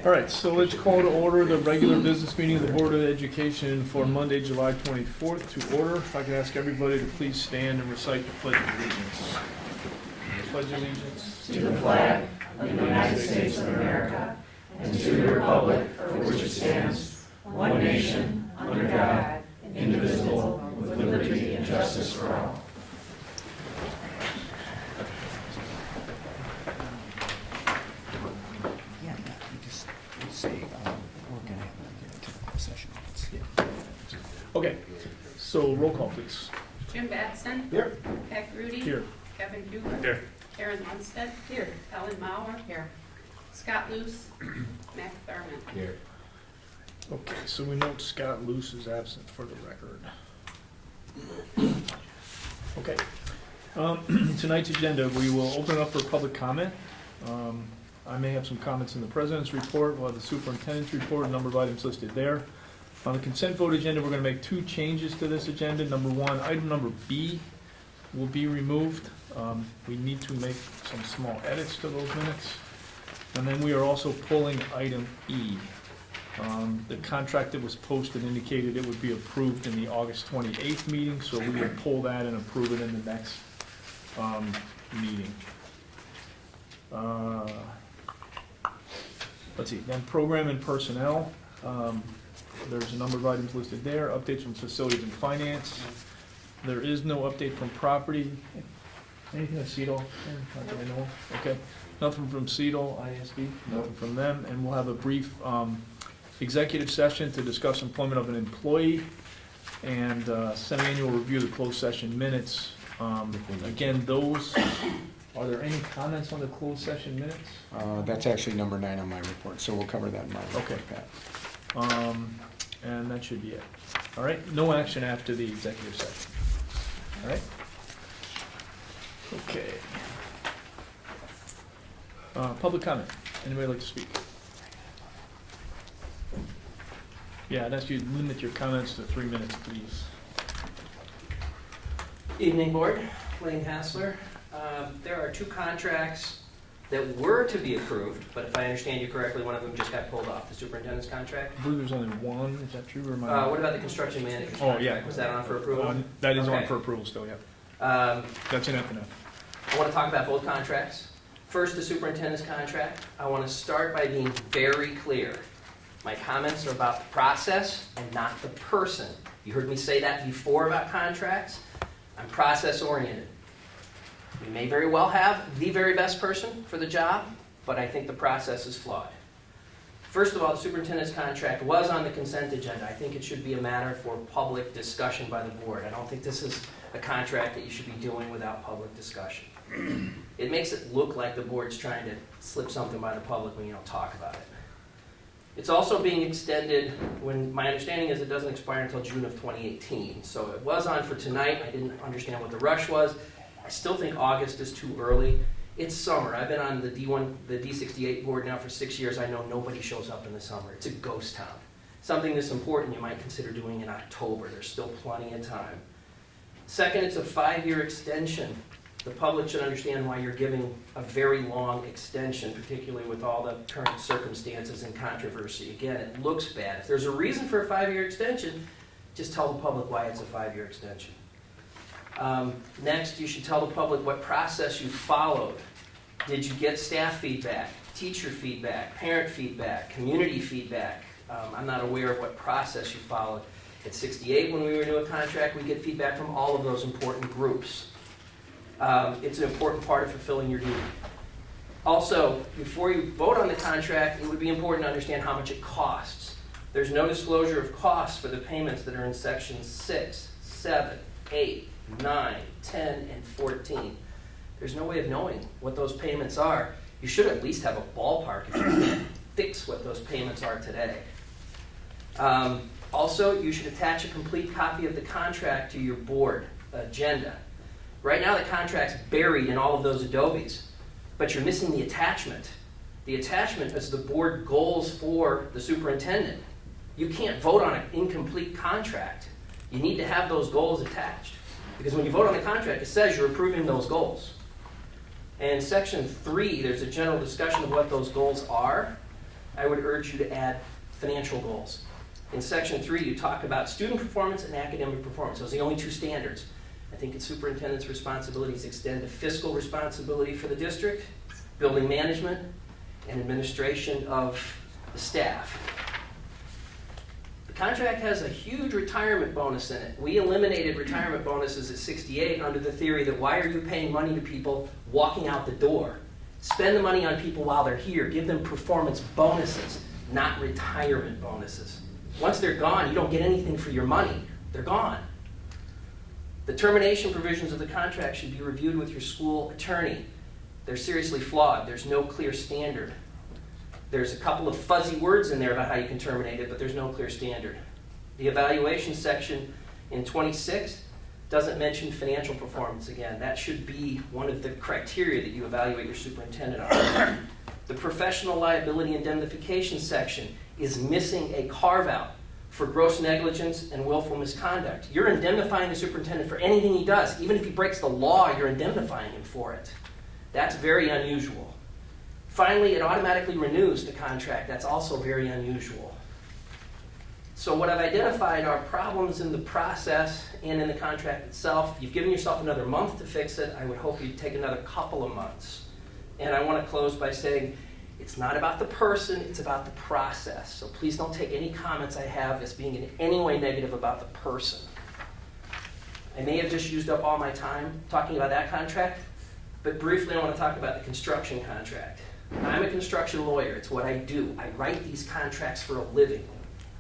All right, so let's call to order the regular business meeting of the Board of Education for Monday, July 24th to order. If I could ask everybody to please stand and recite the Pledge of Allegiance. Pledge allegiance to the flag of the United States of America and to the republic for which it stands, one nation, under God, indivisible, with liberty and justice for all. Yeah, you just say, we're going to have a typical session. Okay, so roll call, please. Jim Batson. Here. Pat Rudy. Here. Kevin Duber. Here. Karen Lundstedt. Here. Ellen Mauer. Here. Scott Luce. Matt Thurman. Here. Okay, so we note Scott Luce is absent for the record. Okay. Tonight's agenda, we will open it up for public comment. I may have some comments in the president's report. We'll have the superintendent's report, a number of items listed there. On the consent vote agenda, we're going to make two changes to this agenda. Number one, item number B will be removed. We need to make some small edits to those minutes. And then we are also pulling item E. The contract that was posted indicated it would be approved in the August 28th meeting, so we will pull that and approve it in the next meeting. Let's see, then program and personnel. There's a number of items listed there. Updates from facilities and finance. There is no update from property. Anything at CEDO? Not that I know of. Okay. Nothing from CEDO, ISD, nothing from them. And we'll have a brief executive session to discuss employment of an employee and semi-annual review of the closed session minutes. Again, those, are there any comments on the closed session minutes? That's actually number 9 on my report, so we'll cover that in my report, Okay. Pat. And that should be it. All right, no action after the executive session. All right? Okay. Public comment. Anybody like to speak? Yeah, I'd ask you to limit your comments to 3 minutes, please. Evening, Board. Lane Hassler. There are two contracts that were to be approved, but if I understand you correctly, one of them just got pulled off, the superintendent's contract. I believe there's only one, is that true? Or am I- What about the construction manager's Oh, contract? yeah. Was that on for approval? That is on Okay. for approval still, yeah. That's an F and F. I want to talk about both contracts. First, the superintendent's contract. I want to start by being very clear. My comments are about the process and not the person. You heard me say that before about contracts. I'm process-oriented. We may very well have the very best person for the job, but I think the process is flawed. First of all, the superintendent's contract was on the consent agenda. I think it should be a matter for public discussion by the board. I don't think this is a contract that you should be doing without public discussion. It makes it look like the board's trying to slip something by the public when you don't talk about it. It's also being extended when my understanding is it doesn't expire until June of 2018. So it was on for tonight. I didn't understand what the rush was. I still think August is too early. It's summer. I've been on the D128 board now for 6 years. I know nobody shows up in the summer. It's a ghost town. Something this important you might consider doing in October. There's still plenty of time. Second, it's a 5-year extension. The public should understand why you're giving a very long extension, particularly with all the current circumstances and controversy. Again, it looks bad. If there's a reason for a 5-year extension, just tell the public why it's a 5-year extension. Next, you should tell the public what process you followed. Did you get staff feedback, teacher feedback, parent feedback, community feedback? I'm not aware of what process you followed. At 68, when we renew a contract, we get feedback from all of those important groups. It's an important part of fulfilling your duty. Also, before you vote on the contract, it would be important to understand how much it costs. There's no disclosure of costs for the payments that are in sections 6, 7, 8, 9, 10, and 14. There's no way of knowing what those payments are. You should at least have a ballpark if you can't fix what those payments are today. Also, you should attach a complete copy of the contract to your board agenda. Right now, the contract's buried in all of those Adobes, but you're missing the attachment. The attachment is the board goals for the superintendent. You can't vote on an incomplete contract. You need to have those goals attached. Because when you vote on the contract, it says you're approving those goals. And in section 3, there's a general discussion of what those goals are. I would urge you to add financial goals. In section 3, you talk about student performance and academic performance. Those are the only two standards. I think the superintendent's responsibilities extend to fiscal responsibility for the district, building management, and administration of the staff. The contract has a huge retirement bonus in it. We eliminated retirement bonuses at 68 under the theory that why are you paying money to people walking out the door? Spend the money on people while they're here. Give them performance bonuses, not retirement bonuses. Once they're gone, you don't get anything for your money. They're gone. The termination provisions of the contract should be reviewed with your school attorney. They're seriously flawed. There's no clear standard. There's a couple of fuzzy words in there about how you can terminate it, but there's no clear standard. The evaluation section in 26 doesn't mention financial performance again. That should be one of the criteria that you evaluate your superintendent on. The professional liability indemnification section is missing a carve-out for gross negligence and willful misconduct. You're indemnifying the superintendent for anything he does. Even if he breaks the law, you're indemnifying him for it. That's very unusual. Finally, it automatically renews the contract. That's also very unusual. So what I've identified are problems in the process and in the contract itself. You've given yourself another month to fix it. I would hope you'd take another couple of months. And I want to close by saying, it's not about the person, it's about the process. So please don't take any comments I have as being in any way negative about the person. I may have just used up all my time talking about that contract, but briefly I want to talk about the construction contract. I'm a construction lawyer. It's what I do. I write these contracts for a living.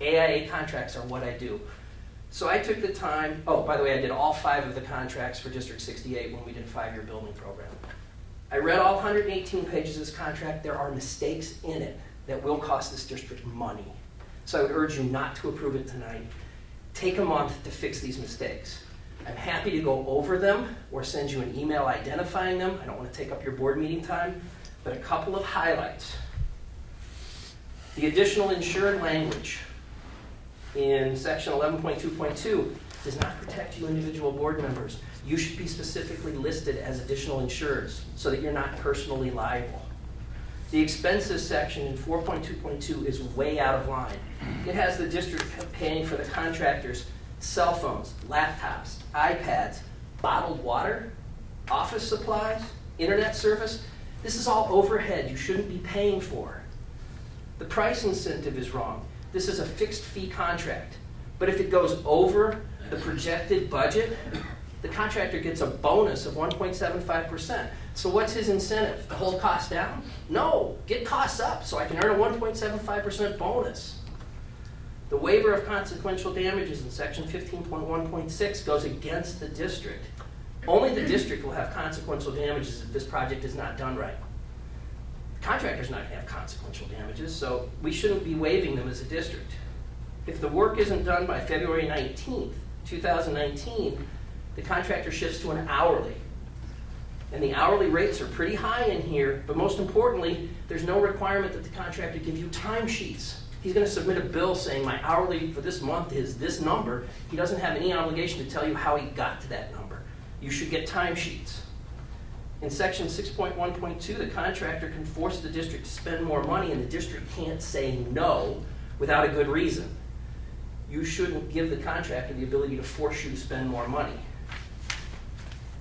AIA contracts are what I do. So I took the time, oh, by the way, I did all 5 of the contracts for District 68 when we did a 5-year building program. I read all 118 pages of this contract. There are mistakes in it that will cost this district money. So I would urge you not to approve it tonight. Take a month to fix these mistakes. I'm happy to go over them or send you an email identifying them. I don't want to take up your board meeting time, but a couple of highlights. The additional insured language in section 11.2.2 does not protect you individual board members. You should be specifically listed as additional insureds so that you're not personally liable. The expenses section in 4.2.2 is way out of line. It has the district paying for the contractors' cell phones, laptops, iPads, bottled water, office supplies, internet service. This is all overhead you shouldn't be paying for. The price incentive is wrong. This is a fixed fee contract. But if it goes over the projected budget, the contractor gets a bonus of 1.75%. So what's his incentive? To hold costs down? No, get costs up so I can earn a 1.75% bonus. The waiver of consequential damages in section 15.1.6 goes against the district. Only the district will have consequential damages if this project is not done right. The contractor's not going to have consequential damages, so we shouldn't be waiving them as a district. If the work isn't done by February 19th, 2019, the contractor shifts to an hourly. And the hourly rates are pretty high in here, but most importantly, there's no requirement that the contractor give you timesheets. He's going to submit a bill saying my hourly for this month is this number. He doesn't have any obligation to tell you how he got to that number. You should get timesheets. In section 6.1.2, the contractor can force the district to spend more money, and the district can't say no without a good reason. You shouldn't give the contractor the ability to force you to spend more money.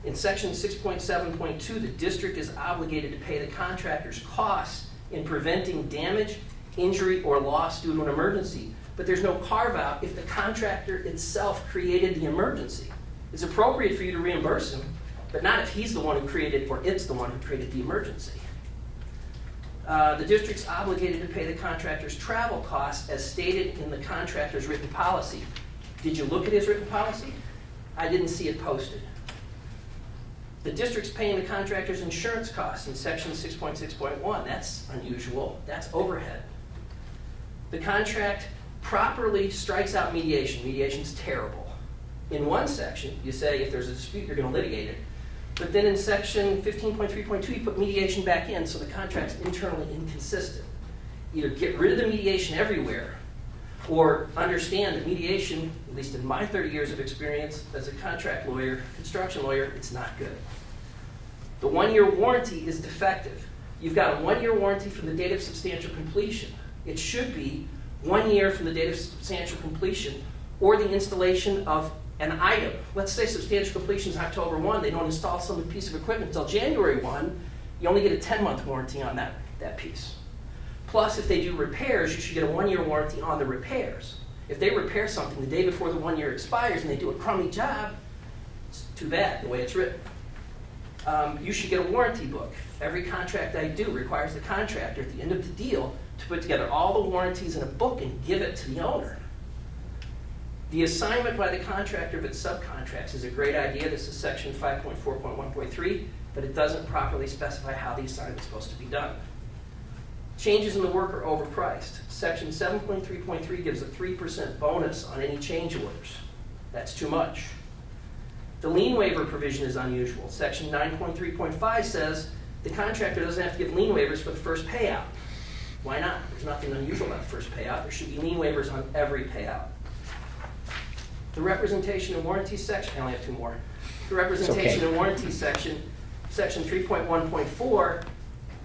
In section 6.7.2, the district is obligated to pay the contractor's costs in preventing damage, injury, or loss due to an emergency. But there's no carve-out if the contractor itself created the emergency. It's appropriate for you to reimburse him, but not if he's the one who created or it's the one who created the emergency. The district's obligated to pay the contractor's travel costs as stated in the contractor's written policy. Did you look at his written policy? I didn't see it posted. The district's paying the contractor's insurance costs in section 6.6.1. That's unusual. That's overhead. The contract properly strikes out mediation. Mediation's terrible. In one section, you say if there's a dispute, you're going to litigate it. But then in section 15.3.2, you put mediation back in, so the contract's internally inconsistent. Either get rid of the mediation everywhere, or understand that mediation, at least in my 30 years of experience as a contract lawyer, construction lawyer, it's not good. The 1-year warranty is defective. You've got a 1-year warranty from the date of substantial completion. It should be 1 year from the date of substantial completion or the installation of an item. Let's say substantial completion is October 1, they don't install some piece of equipment until January 1, you only get a 10-month warranty on that piece. Plus, if they do repairs, you should get a 1-year warranty on the repairs. If they repair something the day before the 1 year expires and they do a crummy job, it's too bad the way it's written. You should get a warranty book. Every contract I do requires the contractor at the end of the deal to put together all the warranties in a book and give it to the owner. The assignment by the contractor of its subcontracts is a great idea. This is section 5.4.1.3, but it doesn't properly specify how the assignment is supposed to be done. Changes in the work are overpriced. Section 7.3.3 gives a 3% bonus on any change orders. That's too much. The lien waiver provision is unusual. Section 9.3.5 says the contractor doesn't have to give lien waivers for the first payout. Why not? There's nothing unusual about the first payout. There should be lien waivers on every payout. The representation and warranty section, I only have two more. The representation and warranty section, section 3.1.4,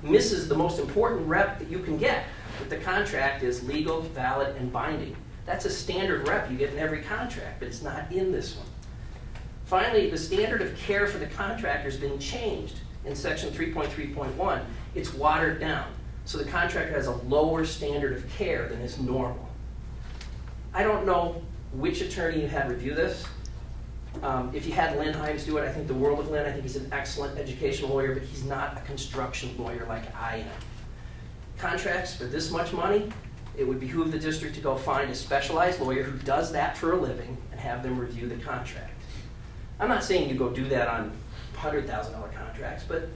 misses the most important rep that you can get. That the contract is legal, valid, and binding. That's a standard rep you get in every contract, but it's not in this one. Finally, the standard of care for the contractor has been changed in section 3.3.1. It's watered down, so the contractor has a lower standard of care than is normal. I don't know which attorney you had review this. If you had Lynn Himes do it, I think the world of Lynn. I think he's an excellent educational lawyer, but he's not a construction lawyer like I am. Contracts for this much money, it would behoove the district to go find a specialized lawyer who does that for a living and have them review the contract. I'm not saying you go do that on $100,000 contracts, but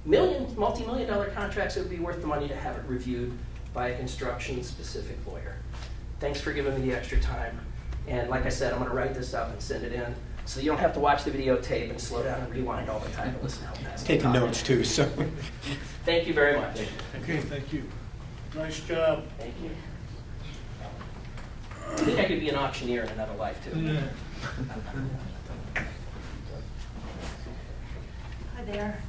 multi-million-dollar contracts, it would be worth the money to have it reviewed by a construction-specific lawyer. Thanks for giving me the extra time. And like I said, I'm going to write this up and send it in, so you don't have to watch the videotape and slow down and rewind all the time to listen how fast I'm Taking talking. notes too, so. Thank you very much. Okay, thank you. Nice job. Thank you. I think I could be an auctioneer in another life, too. Hi there.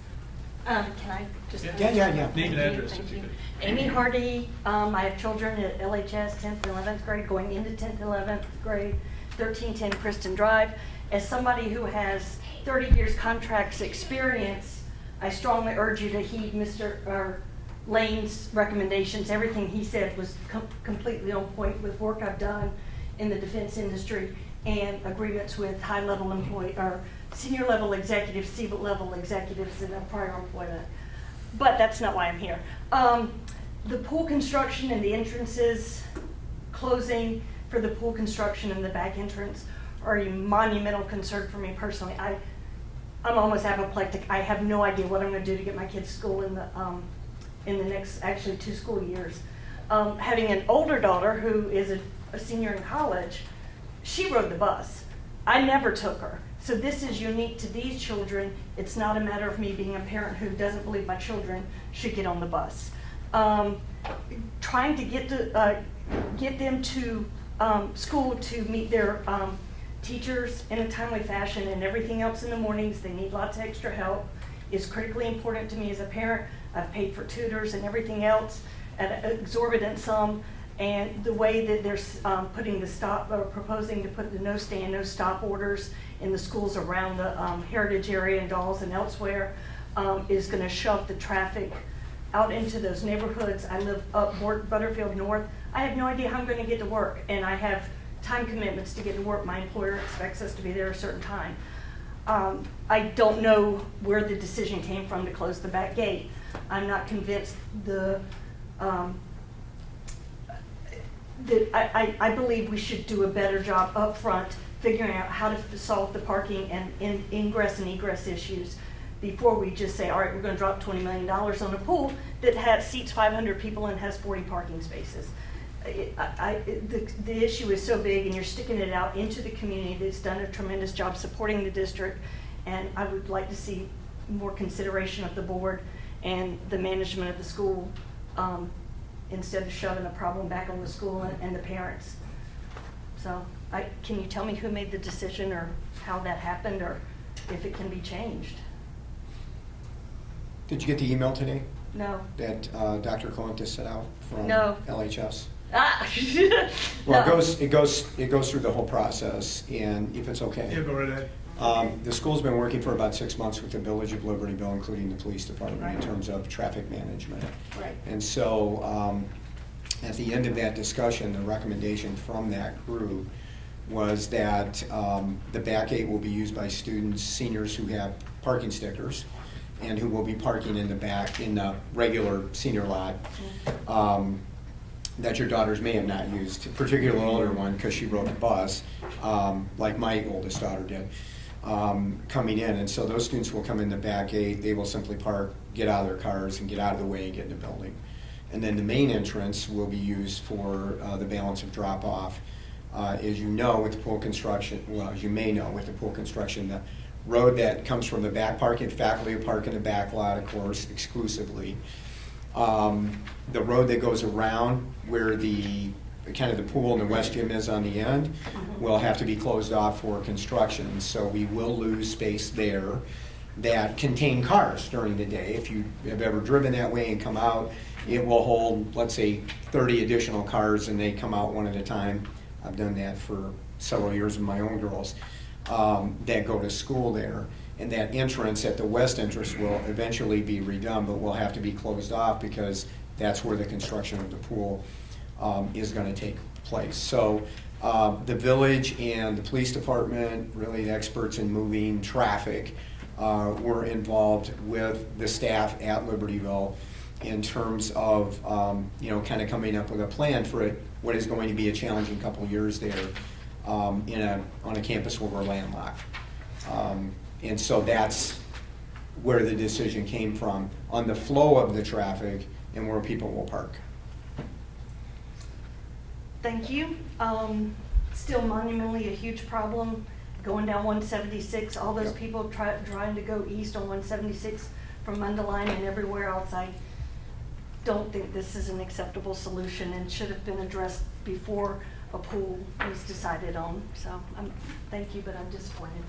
Can I just? Yeah. Name and address Thank if you you. could. Amy Hardy. I have children at LHS 10th and 11th grade, going into 10th and 11th grade, 1310 Kristen Drive. As somebody who has 30 years contracts experience, I strongly urge you to heed Mr. Lane's recommendations. Everything he said was completely on point with work I've done in the defense industry and agreements with high-level employee or senior-level executives, C-level executives in a prior employment. But that's not why I'm here. The pool construction and the entrances closing for the pool construction and the back entrance are a monumental concern for me personally. I'm almost apoplectic. I have no idea what I'm going to do to get my kids to school in the next, actually, 2 school years. Having an older daughter who is a senior in college, she rode the bus. I never took her. So this is unique to these children. It's not a matter of me being a parent who doesn't believe my children should get on the bus. Trying to get them to school to meet their teachers in a timely fashion and everything else in the mornings, they need lots of extra help, is critically important to me as a parent. I've paid for tutors and everything else at an exorbitant sum. And the way that they're putting the stop, or proposing to put the no stand, no stop orders in the schools around the Heritage area and Dawes and elsewhere is going to shove the traffic out into those neighborhoods. I live up Butterfield North. I have no idea how I'm going to get to work, and I have time commitments to get to work. My employer expects us to be there a certain time. I don't know where the decision came from to close the back gate. I'm not convinced I believe we should do a better job up front figuring out how to solve the parking and ingress and egress issues before we just say, all right, we're going to drop $20 million on a pool that seats 500 people and has 40 parking spaces. The issue is so big, and you're sticking it out into the community that's done a tremendous job supporting the district, and I would like to see more consideration of the board and the management of the school instead of shoving the problem back on the school and the parents. So can you tell me who made the decision or how that happened or if it can be changed? Did you get the email today? No. that Dr. Colenta set out from No. LHS? Ah! Well, No. it goes through the whole process, and if it's okay. Yeah, go right ahead. The school's been working for about 6 months with the Village of Libertyville, including the police department, in terms of traffic management. Right. And so, at the end of that discussion, the recommendation from that group was that the back gate will be used by students, seniors who have parking stickers, and who will be parking in the back, in the regular senior lot, that your daughters may have not used, particularly the older one, because she rode the bus, like my oldest daughter did, coming in. And so those students will come in the back gate, they will simply park, get out of their cars, and get out of the way and get in the building. And then the main entrance will be used for the balance of drop-off. As you know, with the pool construction, well, as you may know, with the pool construction, the road that comes from the back parking, faculty will park in the back lot, of course, exclusively. The road that goes around where the kind of the pool and the west gym is on the end will have to be closed off for construction. So we will lose space there that contain cars during the day. If you have ever driven that way and come out, it will hold, let's say, 30 additional cars, and they come out one at a time. I've done that for several years with my own girls that go to school there. And that entrance at the west entrance will eventually be redone, but will have to be closed off because that's where the construction of the pool is going to take place. So the village and the police department, really the experts in moving traffic, were involved with the staff at Libertyville in terms of kind of coming up with a plan for it, what is going to be a challenging couple years there on a campus where we're landlocked. And so that's where the decision came from, on the flow of the traffic and where people will park. Thank you. Still monumentally a huge problem going down 176. All those Yep. people trying to go east on 176 from Mundelein and everywhere else. I don't think this is an acceptable solution and should have been addressed before a pool was decided on. So thank you, but I'm disappointed.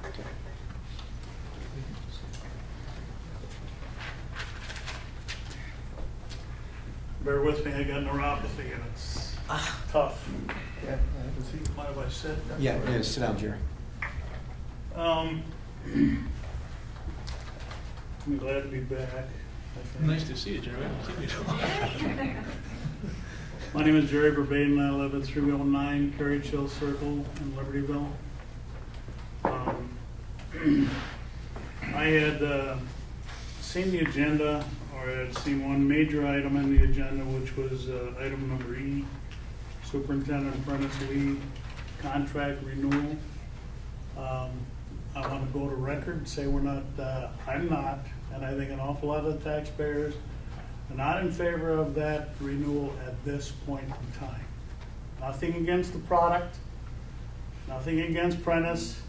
Bear with me, I got neuropathy and it's tough. Yeah, Mind if I sit? Yeah, sit down, Jerry. I'm glad to be back. I think. nice to see you, Jerry. I haven't seen you. My name is Jerry Verbaden, I live at 309 Carriage Hill Circle in Libertyville. I had seen the agenda, or I had seen one major item in the agenda, which was item number E, Superintendent Apprentice Lead Contract Renewal. I want to go to record and say we're not, I'm not, and I think an awful lot of the taxpayers are not in favor of that renewal at this point in time. Nothing against the product, nothing against Prentice,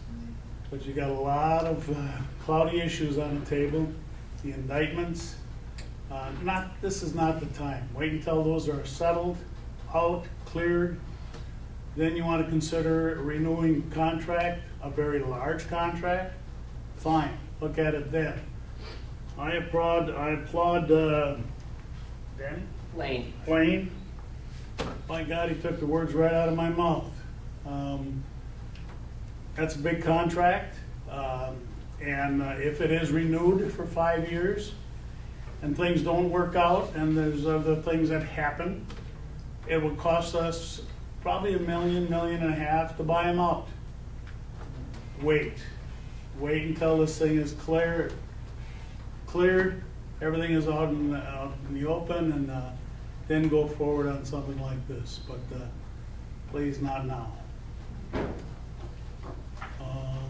but you got a lot of cloudy issues on the table. The indictments, this is not the time. Wait until those are settled, out, cleared. Then you want to consider renewing contract, a very large contract. Fine, look at it then. I applaud Danny? Lane. My God, he took the words right out of my mouth. That's a big contract, and if it is renewed for 5 years and things don't work out and there's other things that happen, it would cost us probably $1 million, $1.5 million to buy them out. Wait until this thing is cleared, everything is out in the open, and then go forward on something like this. But please, not now.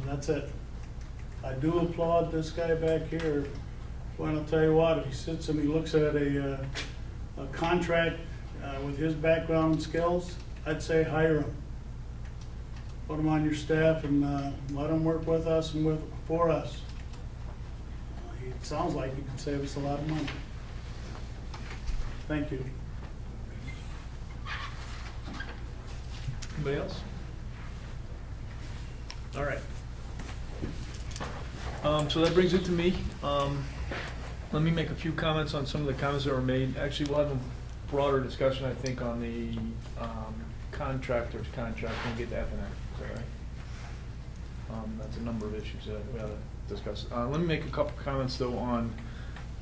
That's it. I do applaud this guy back here. Well, I'll tell you what, if he sits and he looks at a contract with his background and skills, I'd say hire him. Put him on your staff and let him work with us and for us. It sounds like he could save us a lot of money. Thank you. Anybody else? All right. So that brings it to me. Let me make a few comments on some of the comments that were made. Actually, we'll have a broader discussion, I think, on the contractor's contract when we get to F and F. Is that right? That's a number of issues that we ought to discuss. Let me make a couple comments, though, on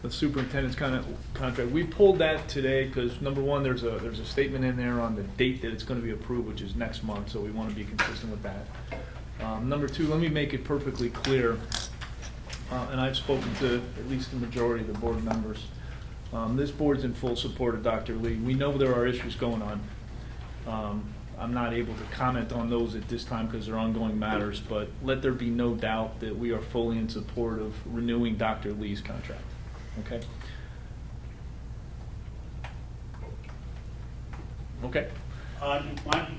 the superintendent's contract. We pulled that today because, number one, there's a statement in there on the date that it's going to be approved, which is next month, so we want to be consistent with that. Number two, let me make it perfectly clear, and I've spoken to at least the majority of the board members. This board's in full support of Dr. Lee. We know there are issues going on. I'm not able to comment on those at this time because they're ongoing matters, but let there be no doubt that we are fully in support of renewing Dr. Lee's contract. Okay? Okay.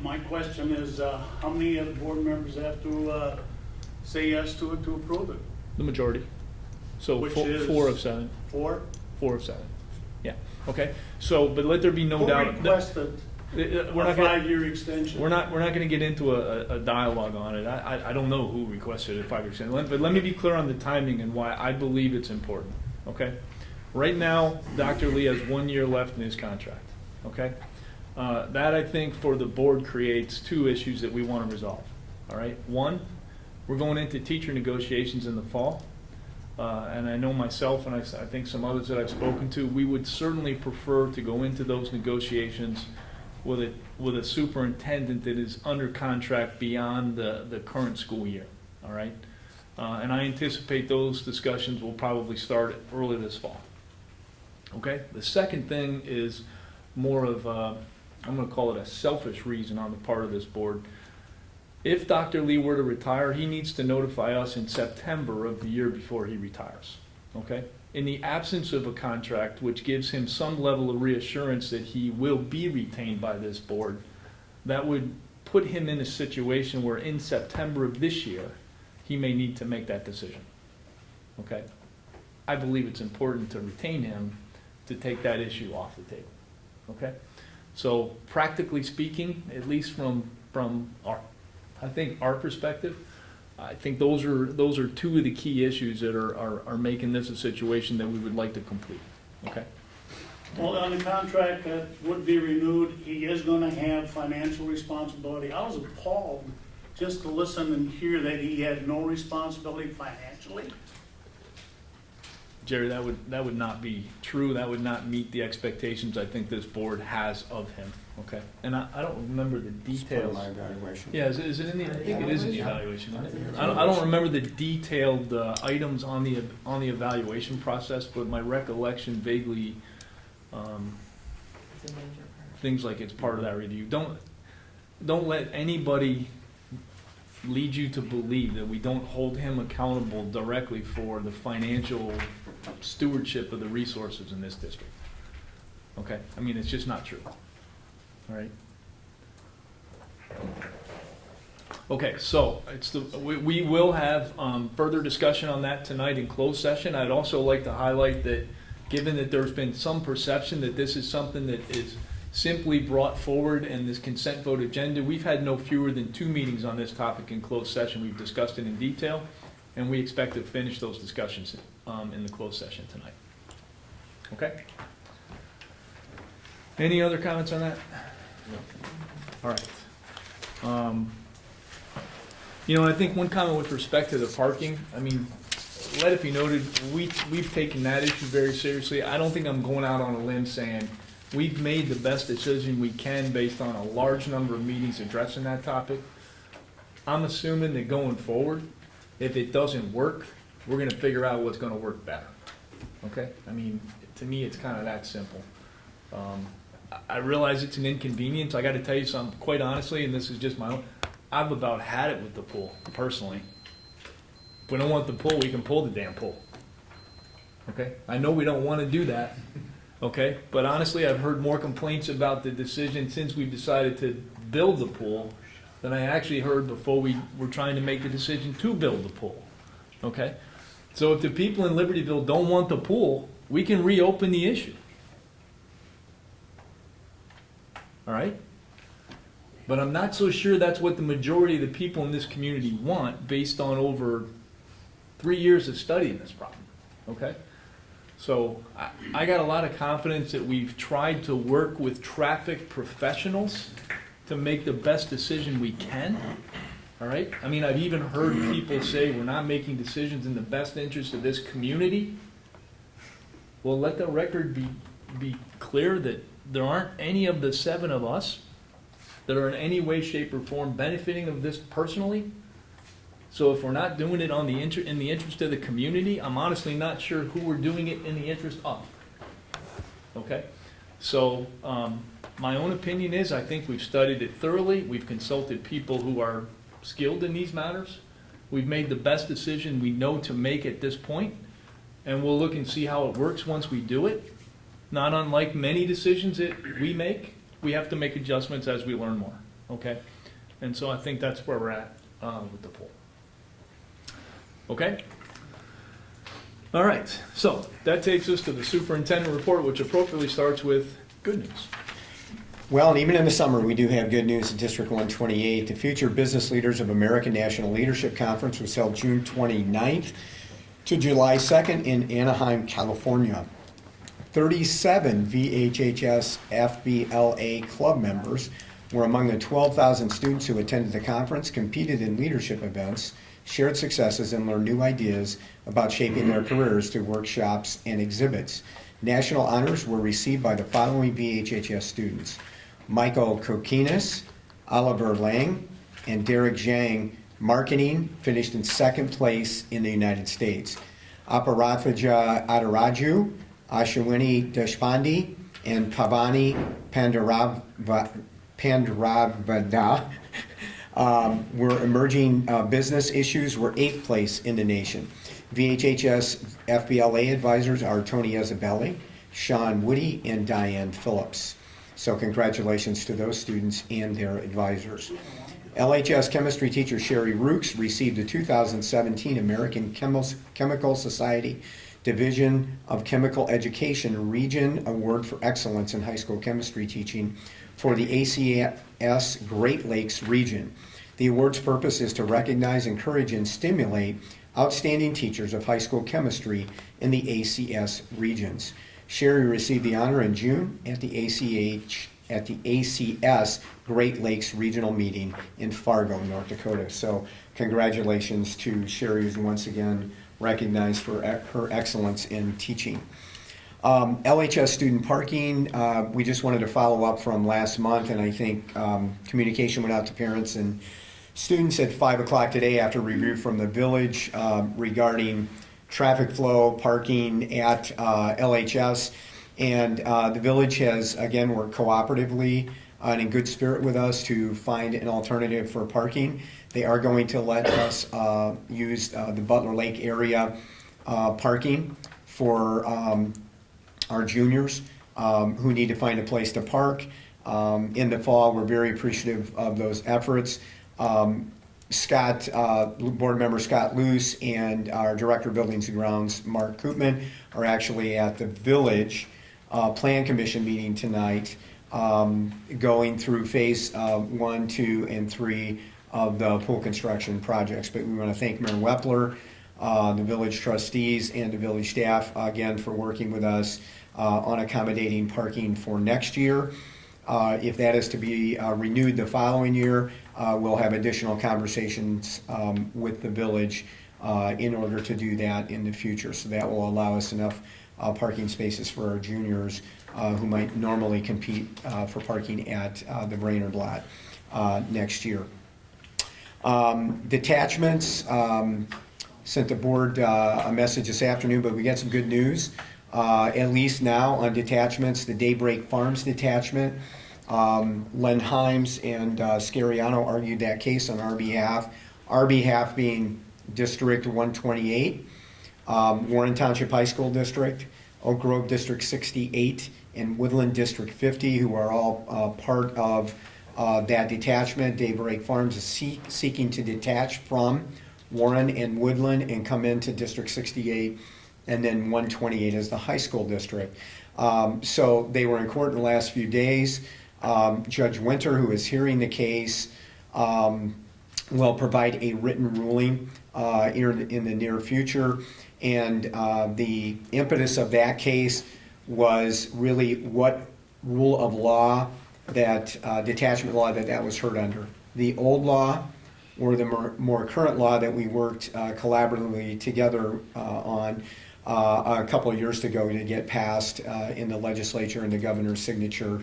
My question is, how many of the board members have to say yes to it to approve it? The majority. So Which is 4 of 7. 4? 4 of 7. Yeah. Okay. So, but let there be no Who doubt. requested We're a not gonna, 5-year extension? we're not going to get into a dialogue on it. I don't know who requested a 5-year extension, but let me be clear on the timing and why I believe it's important. Okay. Right now, Dr. Lee has 1 year left in his contract. Okay. That, I think, for the board creates 2 issues that we want to resolve. All right. One, we're going into teacher negotiations in the fall. And I know myself and I think some others that I've spoken to, we would certainly prefer to go into those negotiations with a superintendent that is under contract beyond the current school year. All right. And I anticipate those discussions will probably start early this fall. Okay. The second thing is more of I'm going to call it a selfish reason on the part of this board. If Dr. Lee were to retire, he needs to notify us in September of the year before he retires. Okay? In the absence of a contract which gives him some level of reassurance that he will be retained by this board, that would put him in a situation where in September of this year, he may need to make that decision. Okay? I believe it's important to retain him to take that issue off the table. Okay? So practically speaking, at least from our perspective, I think those are 2 of the key issues that are making this a situation that we would like to complete. Okay? Well, on the contract that would be renewed, he is going to have financial responsibility. I was appalled just to listen and hear that he had no responsibility financially. Jerry, that would not be true. That would not meet the expectations I think this board has of him. Okay? And I don't remember the It's part of details. my evaluation. Yeah, is it in the? I think it is in the evaluation. Isn't it? I don't remember the detailed items on the evaluation process, but my recollection vaguely things like it's part of that review. Don't let anybody lead you to believe that we don't hold him accountable directly for the financial stewardship of the resources in this district. Okay? I mean, it's just not true. All right? Okay, so we will have further discussion on that tonight in closed session. I'd also like to highlight that given that there's been some perception that this is something that is simply brought forward in this consent vote agenda, we've had no fewer than 2 meetings on this topic in closed session. We've discussed it in detail, and we expect to finish those discussions in the closed session tonight. Okay? Any other comments on that? No. All right. I think one comment with respect to the parking, I mean, let it be noted, we've taken that issue very seriously. I don't think I'm going out on a limb saying we've made the best decision we can based on a large number of meetings addressing that topic. I'm assuming that going forward, if it doesn't work, we're going to figure out what's going to work better. Okay? I mean, to me, it's kind of that simple. I realize it's an inconvenience. I got to tell you something, quite honestly, and this is just my own. I've about had it with the pool, personally. If we don't want the pool, we can pull the damn pool. Okay? I know we don't want to do that. Okay? But honestly, I've heard more complaints about the decision since we've decided to build the pool than I actually heard before we were trying to make the decision to build the pool. Okay? So if the people in Libertyville don't want the pool, we can reopen the issue. All right? But I'm not so sure that's what the majority of the people in this community want based on over 3 years of studying this problem. Okay? So I got a lot of confidence that we've tried to work with traffic professionals to make the best decision we can. All right? I mean, I've even heard people say we're not making decisions in the best interest of this community. Well, let the record be clear that there aren't any of the 7 of us that are in any way, shape, or form benefiting of this personally. So if we're not doing it in the interest of the community, I'm honestly not sure who we're doing it in the interest of. Okay? So my own opinion is I think we've studied it thoroughly. We've consulted people who are skilled in these matters. We've made the best decision we know to make at this point, and we'll look and see how it works once we do it. Not unlike many decisions that we make, we have to make adjustments as we learn more. Okay? And so I think that's where we're at with the poll. Okay? All right, so that takes us to the superintendent report, which appropriately starts with good news. Well, and even in the summer, we do have good news at District 128. The Future Business Leaders of American National Leadership Conference was held June 29th to July 2nd in Anaheim, California. 37 VHHS FBLA club members were among the 12,000 students who attended the conference, competed in leadership events, shared successes, and learned new ideas about shaping their careers through workshops and exhibits. National honors were received by the following VHHS students: Michael Kokinis, Oliver Lang, and Derek Zhang. Marketing finished in 2nd place in the United States. Aparathaja Adaraju, Ashwini Deshpande, and Pavani Pandravada were emerging business issues, were 8th place in the nation. VHHS FBLA advisors are Tony Isabelli, Sean Woody, and Diane Phillips. So congratulations to those students and their advisors. LHS chemistry teacher Sherry Rooks received the 2017 American Chemical Society Division of Chemical Education Region Award for Excellence in High School Chemistry Teaching for the ACS Great Lakes region. The award's purpose is to recognize, encourage, and stimulate outstanding teachers of high school chemistry in the ACS regions. Sherry received the honor in June at the ACS Great Lakes Regional Meeting in Fargo, North Dakota. So congratulations to Sherry, who's once again recognized for her excellence in teaching. LHS student parking, we just wanted to follow up from last month, and I think communication went out to parents and students at 5 o'clock today after review from the village regarding traffic flow, parking at LHS. And the village has, again, worked cooperatively and in good spirit with us to find an alternative for parking. They are going to let us use the Butler Lake area parking for our juniors who need to find a place to park. In the fall, we're very appreciative of those efforts. Scott, board member Scott Luce, and our director of buildings and grounds, Mark Koopman, are actually at the village plan commission meeting tonight, going through phase 1, 2, and 3 of the pool construction projects. But we want to thank Mayor Wepler, the village trustees, and the village staff again for working with us on accommodating parking for next year. If that is to be renewed the following year, we'll have additional conversations with the village in order to do that in the future. So that will allow us enough parking spaces for our juniors who might normally compete for parking at the Brainerd lot next year. Detachments, sent the board a message this afternoon, but we got some good news. At least now on detachments, the Daybreak Farms detachment, Len Himes and Scariano argued that case on our behalf being District 128, Warren Township High School District, Oak Grove District 68, and Woodland District 50, who are all part of that detachment. Daybreak Farms is seeking to detach from Warren and Woodland and come into District 68, and then 128 is the high school district. So they were in court in the last few days. Judge Winter, who is hearing the case, will provide a written ruling in the near future. And the impetus of that case was really what rule of law that detachment law that was heard under. The old law or the more current law that we worked collaboratively together on a couple of years ago to get passed in the legislature and the governor's signature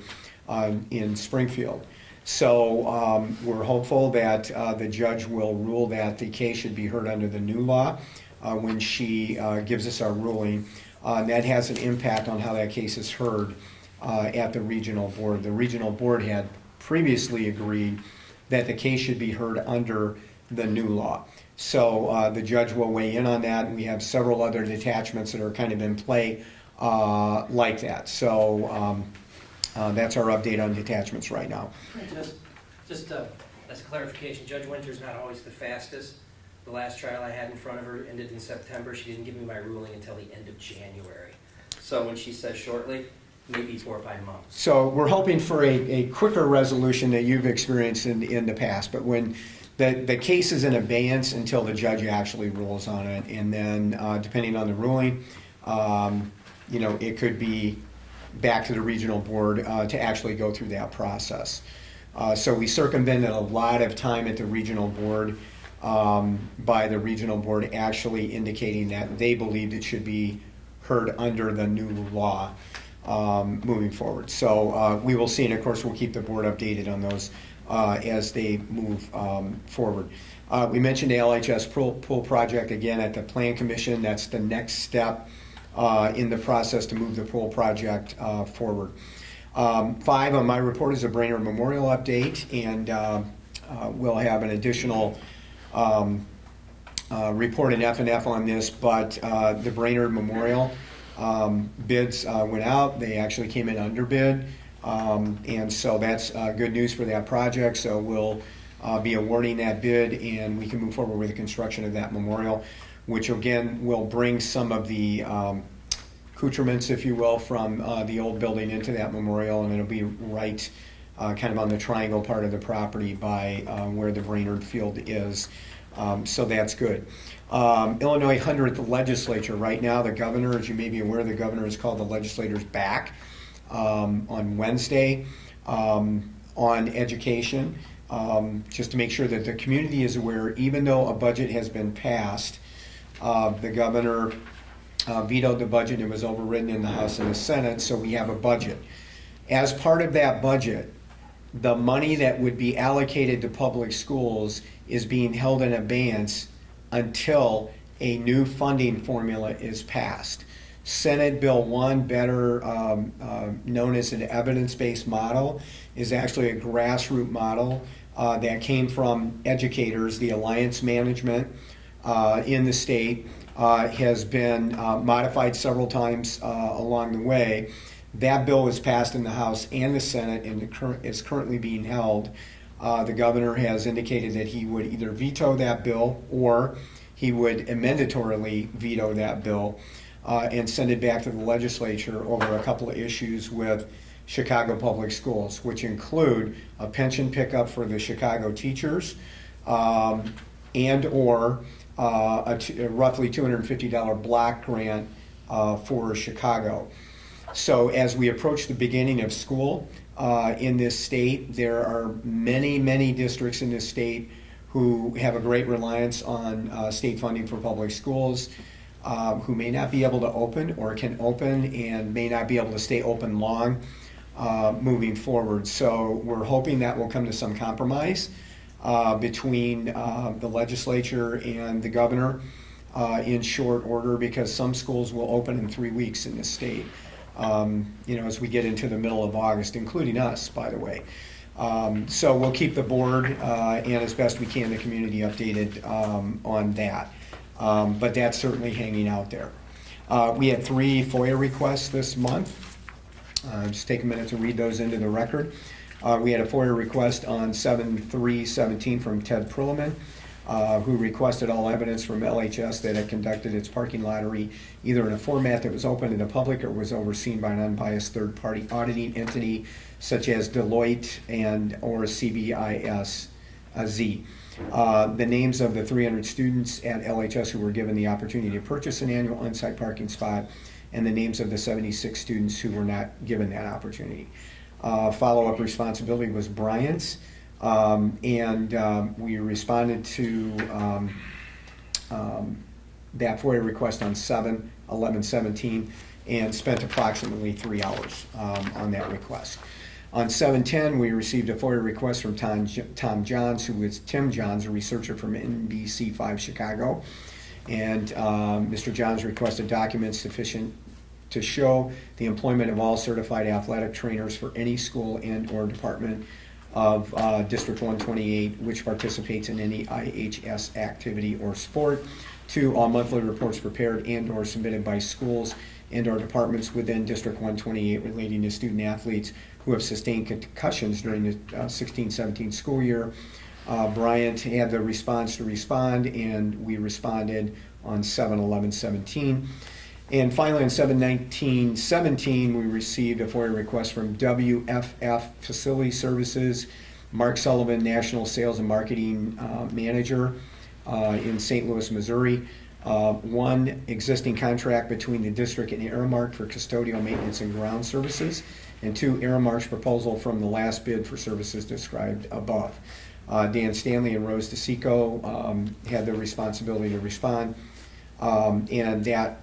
in Springfield. So we're hopeful that the judge will rule that the case should be heard under the new law when she gives us our ruling. That has an impact on how that case is heard at the regional board. The regional board had previously agreed that the case should be heard under the new law. So the judge will weigh in on that. We have several other detachments that are kind of in play like that. So that's our update on detachments right now. Just as a clarification, Judge Winter's not always the fastest. The last trial I had in front of her ended in September. She didn't give me my ruling until the end of January. So when she says shortly, maybe 4 or 5 months. So we're hoping for a quicker resolution that you've experienced in the past. But when the case is in abeyance until the judge actually rules on it, and then depending on the ruling, it could be back to the regional board to actually go through that process. So we circumvented a lot of time at the regional board by the regional board actually indicating that they believed it should be heard under the new law moving forward. So we will see, and of course we'll keep the board updated on those as they move forward. We mentioned the LHS pool project again at the Plan Commission. That's the next step in the process to move the pool project forward. 5 on my report is a Brainerd Memorial update, and we'll have an additional report in F&F on this, but the Brainerd Memorial bids went out. They actually came in under bid, and so that's good news for that project. So we'll be awarding that bid, and we can move forward with the construction of that memorial, which again will bring some of the accoutrements, if you will, from the old building into that memorial, and it'll be right kind of on the triangle part of the property by where the Brainerd field is. So that's good. Illinois 100th legislature. Right now, the governor, as you may be aware, the governor has called the legislators back on Wednesday on education, just to make sure that the community is aware, even though a budget has been passed, the governor vetoed the budget. It was overridden in the House and the Senate, so we have a budget. As part of that budget, the money that would be allocated to public schools is being held in abeyance until a new funding formula is passed. Senate Bill 1, better known as an evidence-based model, is actually a grassroots model that came from educators. The alliance management in the state has been modified several times along the way. That bill was passed in the House and the Senate and is currently being held. The governor has indicated that he would either veto that bill or he would emendatorily veto that bill and send it back to the legislature over a couple of issues with Chicago public schools, which include a pension pickup for the Chicago teachers and or a roughly $250 block grant for Chicago. So as we approach the beginning of school in this state, there are many, many districts in this state who have a great reliance on state funding for public schools, who may not be able to open or can open and may not be able to stay open long moving forward. So we're hoping that will come to some compromise between the legislature and the governor in short order, because some schools will open in 3 weeks in this state. As we get into the middle of August, including us, by the way. So we'll keep the board and as best we can the community updated on that. But that's certainly hanging out there. We had 3 FOIA requests this month. Just take a minute to read those into the record. We had a FOIA request on 7/3/17 from Ted Perlman, who requested all evidence from LHS that it conducted its parking lottery either in a format that was open to the public or was overseen by an unbiased third-party auditing entity such as Deloitte and or CBIS Z. The names of the 300 students at LHS who were given the opportunity to purchase an annual on-site parking spot, and the names of the 76 students who were not given that opportunity. Follow-up responsibility was Bryant's, and we responded to that FOIA request on 7/11/17 and spent approximately 3 hours on that request. On 7/10, we received a FOIA request from Tom Johns, who is Tim Johns, a researcher from NBC5 Chicago. And Mr. Johns requested documents sufficient to show the employment of all certified athletic trainers for any school and/or department of District 128 which participates in any IHS activity or sport. 2, all monthly reports prepared and/or submitted by schools and/or departments within District 128 relating to student athletes who have sustained concussions during the 16-17 school year. Bryant had the response to respond, and we responded on 7/11/17. And finally, on 7/19/17, we received a FOIA request from WFF Facility Services, Mark Sullivan, National Sales and Marketing Manager in St. Louis, Missouri. 1, existing contract between the district and Aramark for custodial maintenance and ground services. And 2, Aramark's proposal from the last bid for services described above. Dan Stanley and Rose DeSico had the responsibility to respond. And that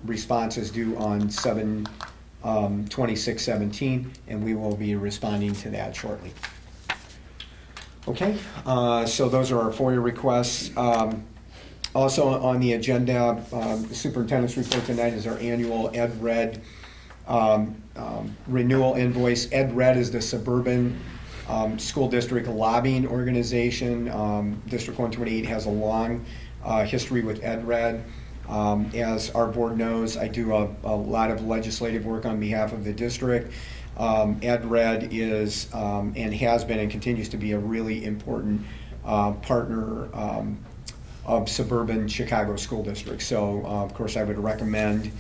response is due on 7/26/17, and we will be responding to that shortly. Okay, so those are our FOIA requests. Also on the agenda, the superintendent's report tonight is our annual Ed Red renewal invoice. Ed Red is the suburban school district lobbying organization. District 128 has a long history with Ed Red. As our board knows, I do a lot of legislative work on behalf of the district. Ed Red is and has been and continues to be a really important partner of suburban Chicago school districts. So, of course, I would recommend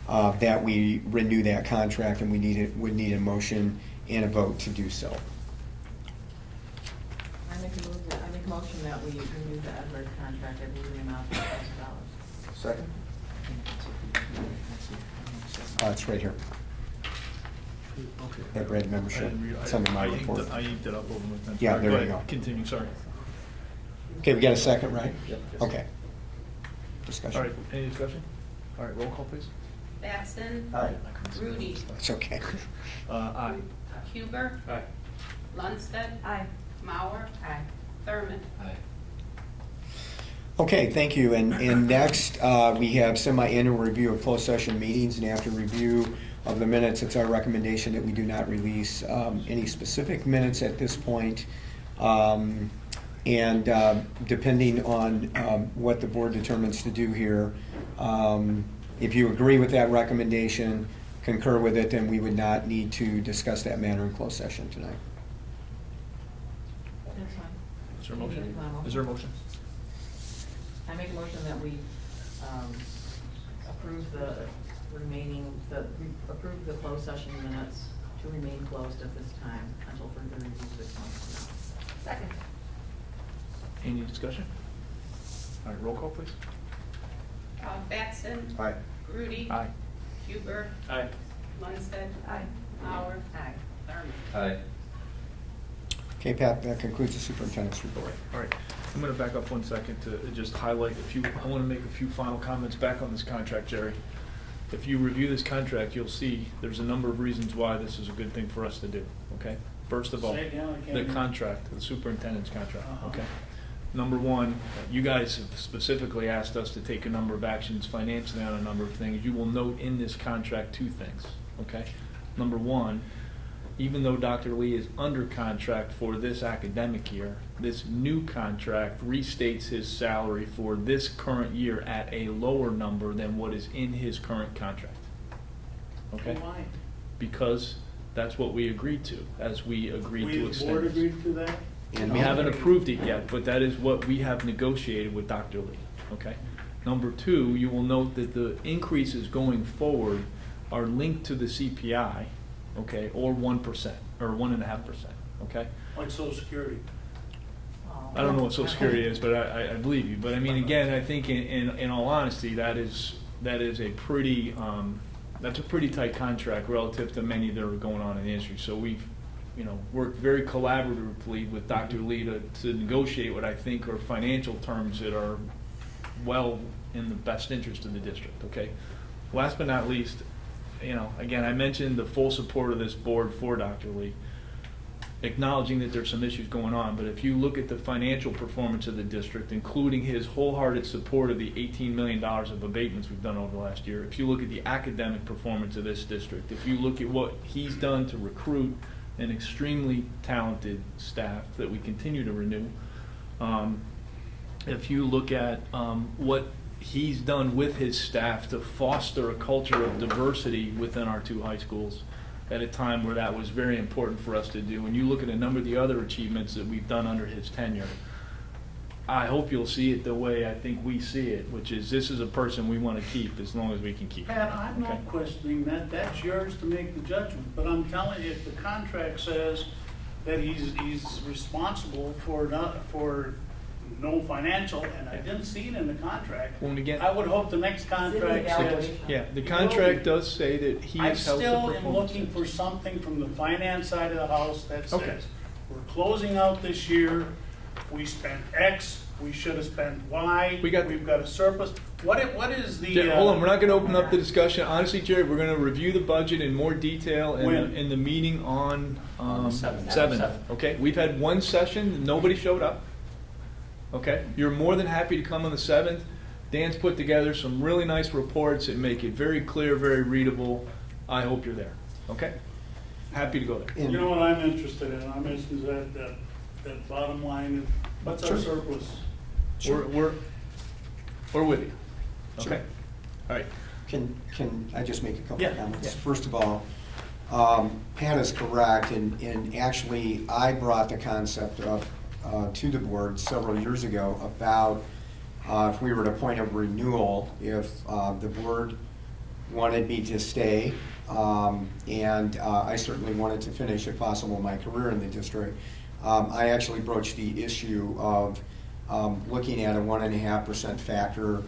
that we renew that contract, and would need a motion and a vote to do so. I make a motion that we renew the Edward contract at the amount of $1,000. Second. It's right here. Okay. That red membership. It's under my report. I inked it up over my pen. Yeah, All right, there you ahead. go. Continue, sorry. Okay, we got a second, right? Yep. Okay. Discussion. All right, any discussion? All right, roll call, please. Batson. Aye. Rudy. It's okay. Aye. Huber. Aye. Lundstedt. Aye. Mauer. Aye. Thurman. Okay, thank you. And next, we have semi-annual review of closed session meetings, and after review of the minutes, it's our recommendation that we do not release any specific minutes at this point. And depending on what the board determines to do here, if you agree with that recommendation, concur with it, then we would not need to discuss that matter in closed session tonight. That's fine. Is there a motion? Is there a motion? I make a motion that we approve approve the closed session minutes to remain closed at this time until further review 6 months from now. Second. Any discussion? All right, roll call, please. Batson. Aye. Rudy. Aye. Huber. Aye. Lundstedt. Aye. Mauer. Aye. Thurman. Aye. Okay, Pat, that concludes the superintendent's report. All right, I'm gonna back up 1 second to just highlight a few, I wanna make a few final comments back on this contract, Jerry. If you review this contract, you'll see there's a number of reasons why this is a good thing for us to do, okay? First of all, Say it again, I can't the hear. contract, the superintendent's contract, Uh-huh. okay? Number one, you guys have specifically asked us to take a number of actions financially on a number of things. You will note in this contract 2 things, okay? Number one, even though Dr. Lee is under contract for this academic year, this new contract restates his salary for this current year at a lower number than what is in his current contract. Okay? Why? Because that's what we agreed to, as we agreed to We, the extend. board this. agreed to that? And We haven't approved it yet, but that is what we have negotiated with Dr. Lee, okay? Number two, you will note that the increases going forward are linked to the CPI, okay, or 1%, or 1.5%, okay? Like social security. I don't know what Social Security is, but I believe you. But I mean, again, I think in all honesty, that is a pretty, that's a pretty tight contract relative to many that are going on in the industry. So we've, worked very collaboratively with Dr. Lee to negotiate what I think are financial terms that are well in the best interest of the district, okay? Last but not least, again, I mentioned the full support of this board for Dr. Lee, acknowledging that there's some issues going on, but if you look at the financial performance of the district, including his wholehearted support of the $18 million of abatements we've done over the last year, if you look at the academic performance of this district, if you look at what he's done to recruit an extremely talented staff that we continue to renew, if you look at what he's done with his staff to foster a culture of diversity within our two high schools at a time where that was very important for us to do, and you look at a number of the other achievements that we've done under his tenure, I hope you'll see it the way I think we see it, which is this is a person we want to keep as long as we can keep him. Pat, I'm Okay. not questioning that. That's yours to make the judgment. But I'm telling you, if the contract says that he's responsible for no financial, and I didn't see it in the contract, When we get- I would hope the next contract says. Yeah, the contract does say that he I is held to still performance. am looking for something from the finance side of the house that Okay. says, we're closing out this year, we spent X, we should have spent Y, We got- we've got a surplus. What is the? Hold on, we're not gonna open up the discussion. Honestly, Jerry, we're gonna review the budget in more detail When? in the meeting on, On the 7th. 7th, okay? We've had one session, nobody showed up, okay? You're more than happy to come on the 7th. Dan's put together some really nice reports that make it very clear, very readable. I hope you're there, okay? Happy to go there. And- You know what I'm interested in? I'm interested in that bottom line, what's our Sure. surplus? Sure. We're with you, Sure. okay? All right, Can I just make a couple Yeah, of comments? yeah. First of all, Pat is correct, and actually, I brought the concept of, to the board several years ago about if we were to point of renewal, if the board wanted me to stay, and I certainly wanted to finish, if possible, my career in the district. I actually broached the issue of looking at a 1.5% factor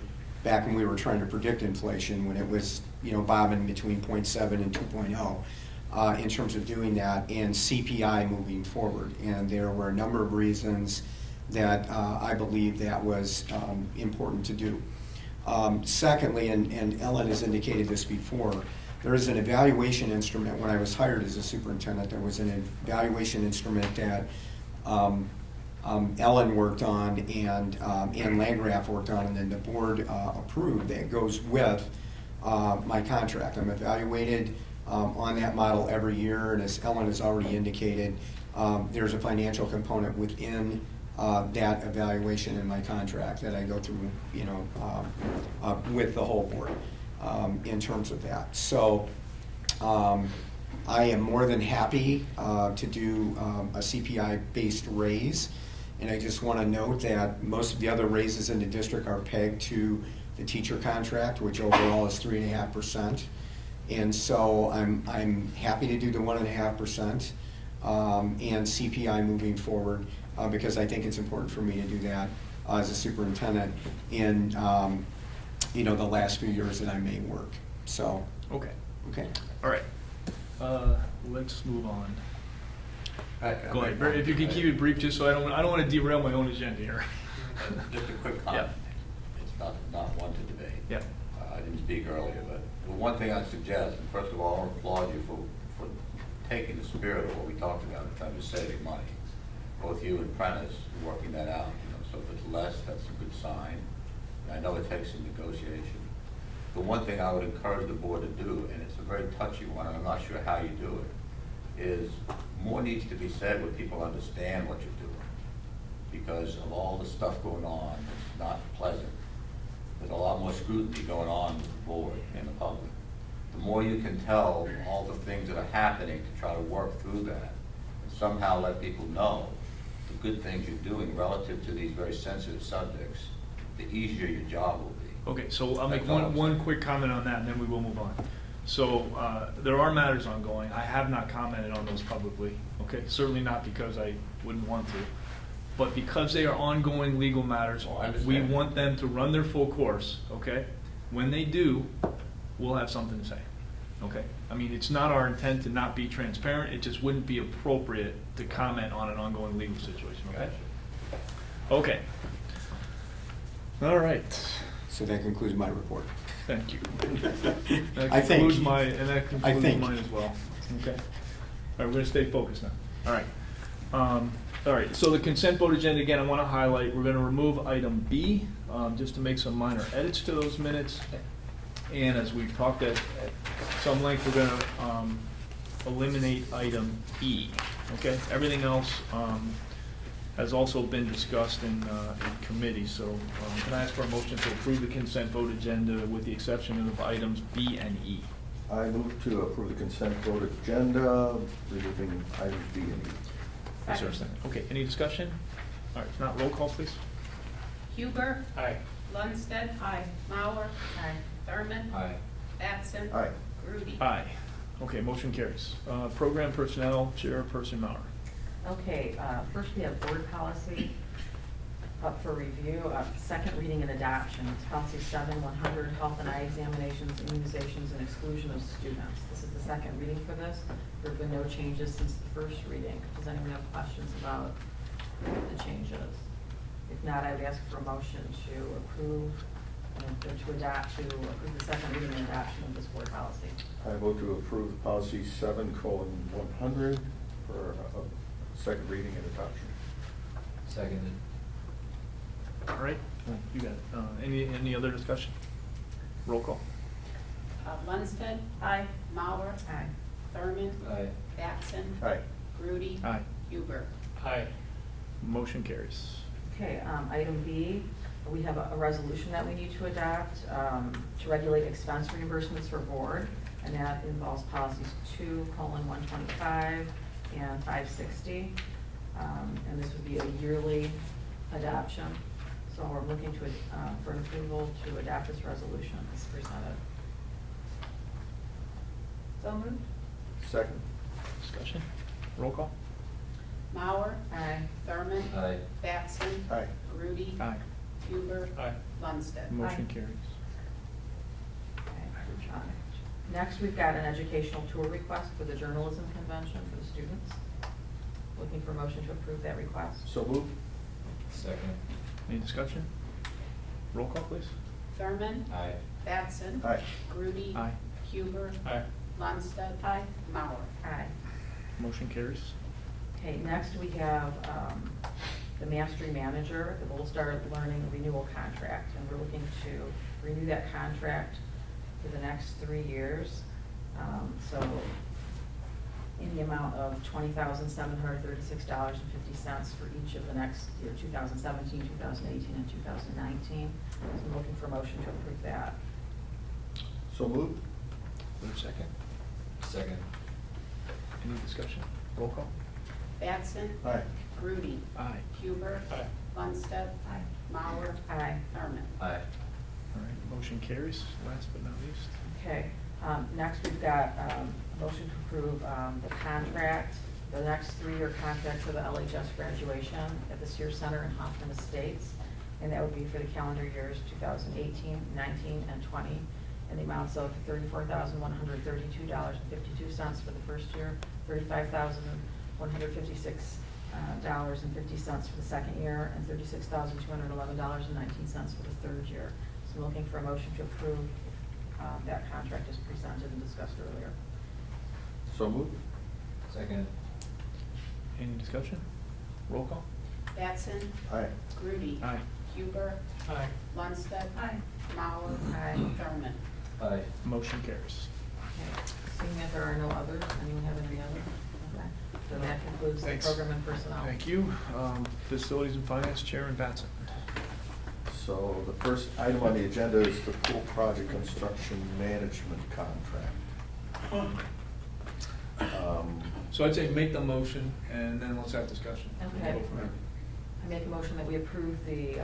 back when we were trying to predict inflation, when it was, bobbing between 0.7 and 2.0, in terms of doing that, and CPI moving forward. And there were a number of reasons that I believe that was important to do. Secondly, and Ellen has indicated this before, there is an evaluation instrument. When I was hired as a superintendent, there was an evaluation instrument that Ellen worked on and Landgraf worked on, and then the board approved, that goes with my contract. I'm evaluated on that model every year, and as Ellen has already indicated, there's a financial component within that evaluation in my contract that I go through, with the whole board in terms of that. So I am more than happy to do a CPI-based raise. And I just want to note that most of the other raises in the district are pegged to the teacher contract, which overall is 3.5%. And so I'm happy to do the 1.5% and CPI moving forward because I think it's important for me to do that as a superintendent in the last few years that I may work. So, okay, okay. all right. Let's move on. Go ahead, if you can keep it brief, just so I don't want to derail my own agenda here. Just a quick comment. It's not one to debate. Yeah. I didn't speak earlier, but the one thing I'd suggest, and first of all, I want to applaud you for taking the spirit of what we talked about in terms of saving money. Both you and Prentice are working that out. So if it's less, that's a good sign. And I know it takes some negotiation. The one thing I would encourage the board to do, and it's a very touchy one, and I'm not sure how you do it, is more needs to be said where people understand what you're doing. Because of all the stuff going on, it's not pleasant. There's a lot more scrutiny going on with the board and the public. The more you can tell all the things that are happening to try to work through that, and somehow let people know the good things you're doing relative to these very sensitive subjects, the easier your job will be. Okay, so I'll make That's all I'm one saying. quick comment on that, and then we will move on. So there are matters ongoing. I have not commented on those publicly, okay? Certainly not because I wouldn't want to. but because they are ongoing legal matters, Oh, I understand. we want them to run their full course, okay? When they do, we'll have something to say, okay? I mean, it's not our intent to not be transparent, it just wouldn't be appropriate to comment on an ongoing legal situation, okay? Okay. All right, So that concludes my report. thank you. I think. That concludes think. mine as well, okay? All right, we're gonna stay focused now, all right. All right, so the consent vote agenda, again, I want to highlight, we're going to remove item B, just to make some minor edits to those minutes. And as we've talked at some length, we're going to eliminate item E, okay? Everything else has also been discussed in committee, so can I ask for a motion to approve the consent vote agenda with the exception of items B and E? I move to approve the consent vote agenda, removing items B and E. Is there a second? Okay, any discussion? All right, if not, roll call, please. Huber. Aye. Lundstedt. Aye. Mauer. Aye. Thurman. Aye. Batson. Aye. Grudy. Aye. Okay, motion carries. Program personnel, Chairperson Mauer. Okay, first we have board policy up for review, second reading and adoption. It's policy 7100, health and eye examinations, immunizations, and exclusion of students. This is the second reading for this. There have been no changes since the first reading. Does anyone have questions about the changes? If not, I would ask for a motion to approve, to approve the second reading and adoption of this board policy. I vote to approve policy 7:100 for second reading and adoption. Seconded. All right, you got it. Any other discussion? Roll call. Lundstedt. Aye. Mauer. Aye. Thurman. Aye. Batson. Aye. Grudy. Aye. Huber. Aye. Motion carries. Okay, item B, we have a resolution that we need to adopt to regulate expense reimbursements for board, and that involves policies 2:125 and 560. And this would be a yearly adoption. So we're looking to, for an approval to adopt this resolution as presented. So moved. Second. Discussion? Roll call. Mauer. Aye. Thurman. Aye. Batson. Aye. Grudy. Aye. Huber. Aye. Lundstedt. Motion carries. Okay. Next, we've got an educational tour request for the journalism convention for the students. Looking for a motion to approve that request. So moved. Second. Any discussion? Roll call, please. Thurman. Aye. Batson. Aye. Grudy. Aye. Huber. Aye. Lundstedt. Aye. Mauer. Aye. Motion carries. Okay, next we have the mastery manager, the Gold Star Learning Renewal Contract, and we're looking to renew that contract for the next 3 years. So in the amount of $20,736.50 for each of the next year, 2017, 2018, and 2019. So I'm looking for a motion to approve that. So moved. Move second. Second. Any discussion? Roll call. Batson. Aye. Grudy. Aye. Huber. Aye. Lundstedt. Aye. Mauer. Aye. Thurman. Aye. All right, motion carries. Last but not least. Okay, next we've got a motion to approve the contract, the next 3-year contract for the LHS graduation at the Sears Center in Hoffman Estates. And that would be for the calendar years 2018, 19, and 20. And the amounts of $34,132.52 for the first year, $35,156.50 for the second year, and $36,211.19 for the third year. So I'm looking for a motion to approve that contract as presented and discussed earlier. So moved. Second. Any discussion? Roll call. Batson. Aye. Grudy. Aye. Huber. Aye. Lundstedt. Aye. Mauer. Aye. Thurman. Aye. Motion carries. Okay. Seeing that there are no others, anyone have any other? Okay. So that concludes the Thanks. program and personnel. Thank you. Facilities and Finance, Chairman Batson. So the first item on the agenda is the pool project construction management contract. So I'd say make the motion and then let's have discussion. Okay. We'll go from there. I make a motion that we approve the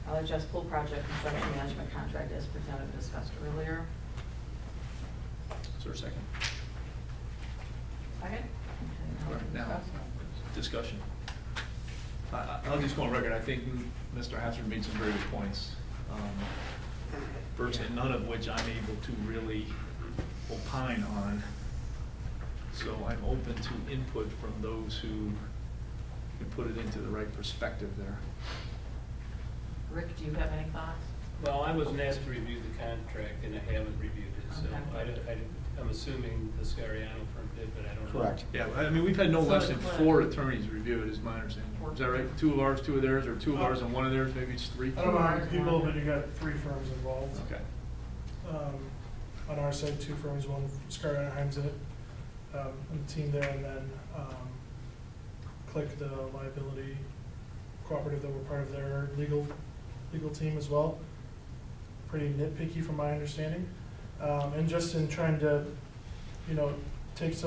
LHS pool project construction management contract as presented and discussed earlier. Is there a second? Second. Okay, All right, now, discuss. discussion. I'll just go on record, I think Mr. Hassard made some very good points, virtually none of which I'm able to really opine on. So I'm open to input from those who can put it into the right perspective there. Rick, do you have any thoughts? Well, I wasn't asked to review the contract, and I haven't reviewed it, so Okay. I'm assuming the Scariano firm did, but I don't know. Correct. Yeah, I mean, we've had no So less it's than what? 4 attorneys review it, is my understanding. Is that right? 2 of ours, 2 of theirs, or 2 of ours and 1 of theirs, maybe it's 3? I don't know how many people, but you got 3 firms involved. Okay. On our side, 2 firms, one Scarlett Himes in it, and the team there, and then Click, the liability cooperative that were part of their legal team as well. Pretty nitpicky from my understanding. And just in trying to, take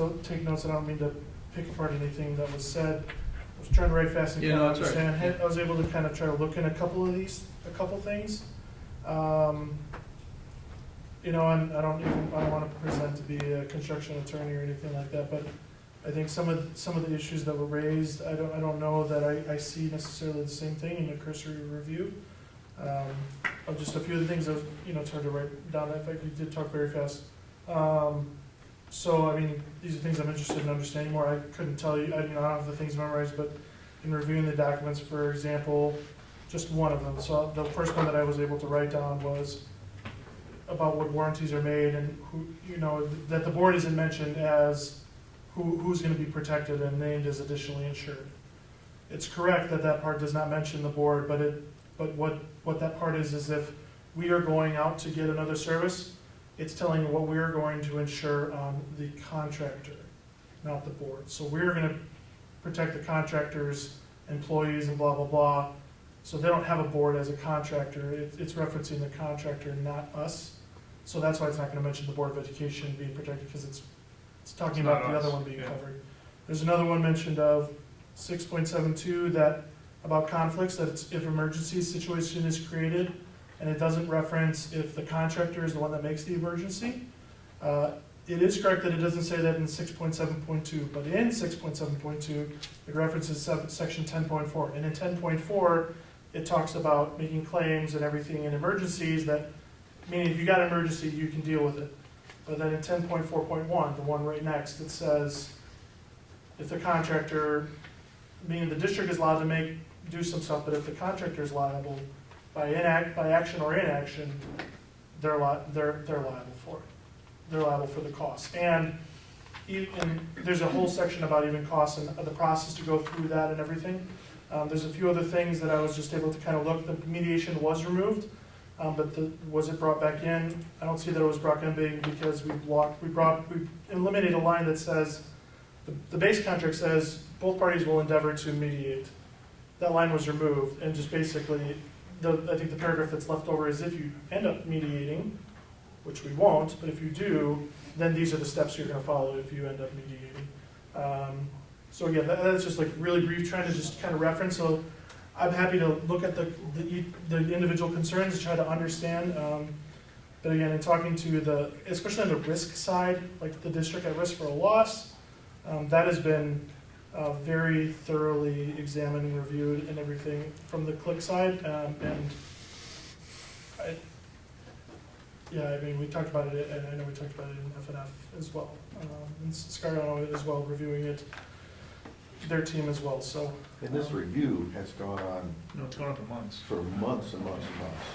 notes, I don't mean to pick apart anything that was said. I was trying to write fast and Yeah, kind no, of that's right. understand. I was able to kind of try to look in a couple things. And I don't want to present to be a construction attorney or anything like that, but I think some of the issues that were raised, I don't know that I see necessarily the same thing in a cursory review. Of just a few of the things that was, it's hard to write down. In fact, you did talk very fast. So I mean, these are things I'm interested in understanding more. I couldn't tell you. I don't have the things memorized, but in reviewing the documents, for example, just one of them. So the first one that I was able to write down was about what warranties are made and who, that the board isn't mentioned as who's going to be protected and named as additionally insured. It's correct that part does not mention the board, but what that part is if we are going out to get another service, it's telling you what we're going to insure on the contractor, not the board. So we're going to protect the contractor's employees and blah, blah, blah. So they don't have a board as a contractor. It's referencing the contractor, not us. So that's why it's not going to mention the Board of Education being protected, because it's talking about the other one being covered. There's another one mentioned of 6.72 that about conflicts, that it's if emergency situation is created, and it doesn't reference if the contractor is the one that makes the emergency. It is correct that it doesn't say that in 6.7.2, but in 6.7.2, it references section 10.4. And in 10.4, it talks about making claims and everything in emergencies, that meaning if you got an emergency, you can deal with it. But then in 10.4.1, the one right next, it says if the contractor, meaning the district is allowed to do some stuff, but if the contractor is liable by action or inaction, they're liable for it. They're liable for the costs. And there's a whole section about even costs and the process to go through that and everything. There's a few other things that I was just able to kind of look. The mediation was removed, but was it brought back in? I don't see that it was brought in because we eliminated a line that says, the base contract says both parties will endeavor to mediate. That line was removed, and just basically, I think the paragraph that's left over is if you end up mediating, which we won't, but if you do, then these are the steps you're going to follow if you end up mediating. So again, that's just like really brief, trying to just kind of reference. So I'm happy to look at the individual concerns, try to understand. But again, in talking to especially on the risk side, like the district at risk for a loss, that has been very thoroughly examined and reviewed and everything from the Click side. I mean, we talked about it, and I know we talked about it in F&F as well. And Scarlett as well, reviewing it, their team as well, so. And this review has gone on No, it's gone on for months. for months and months and months.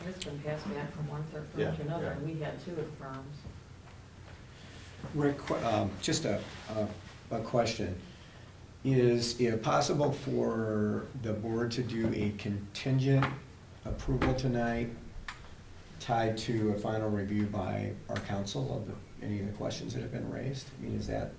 It's been passed back from one firm Yeah, to another, yeah. and we had 2 of the firms. Rick, just a question. Is it possible for the board to do a contingent approval tonight tied to a final review by our council of any of the questions that have been raised? I mean, is that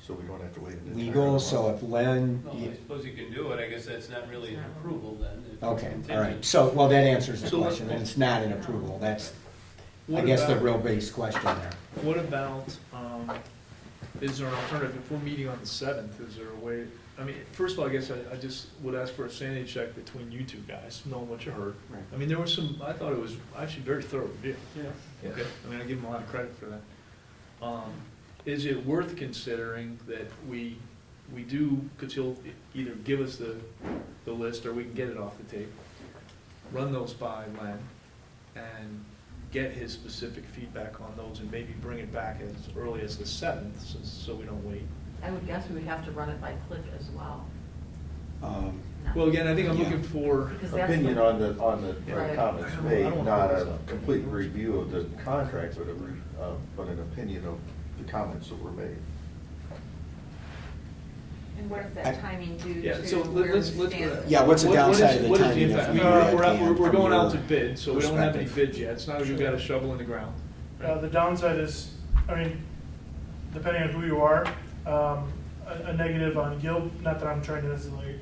So we don't have to wait an entire legal? month. So if Len... Well, I suppose you can do it, I guess that's not really an approval then. if it's Okay, all contingent. right. So, well, that answers the So let- question, and it's not an approval. That's, I What guess, the about- real base question there. What about, is there an alternative, if we're meeting on the 7th, is there a way, I mean, first of all, I guess I just would ask for a sanity check between you two guys, knowing what you heard. Right. I mean, there was I thought it was actually very thorough review. Yeah. Okay, I mean, I give them a lot of credit for that. Is it worth considering that we we do, because he'll either give us the list or we can get it off the tape, run those by Len and get his specific feedback on those and maybe bring it back as early as the 7th, so we don't wait. I would guess we would have to run it by Cliff as well. Well, again, I think I'm Yeah. looking for, Because that's Opinion the- on the Right. comments I don't made, wanna not hold this a up. complete review of the contract, but an opinion of the comments that were made. And what is I- that timing due yeah, to so where we let's. stand? Yeah, what's the what is- downside of the what is timing if impact? we I do mean, that, we're Dan, we're from going out your to bid, so we don't have any perspective? bids yet. It's not like we've got a shovel in the ground. The downside is, I mean, depending on who you are, a negative on Gil, not that I'm trying to necessarily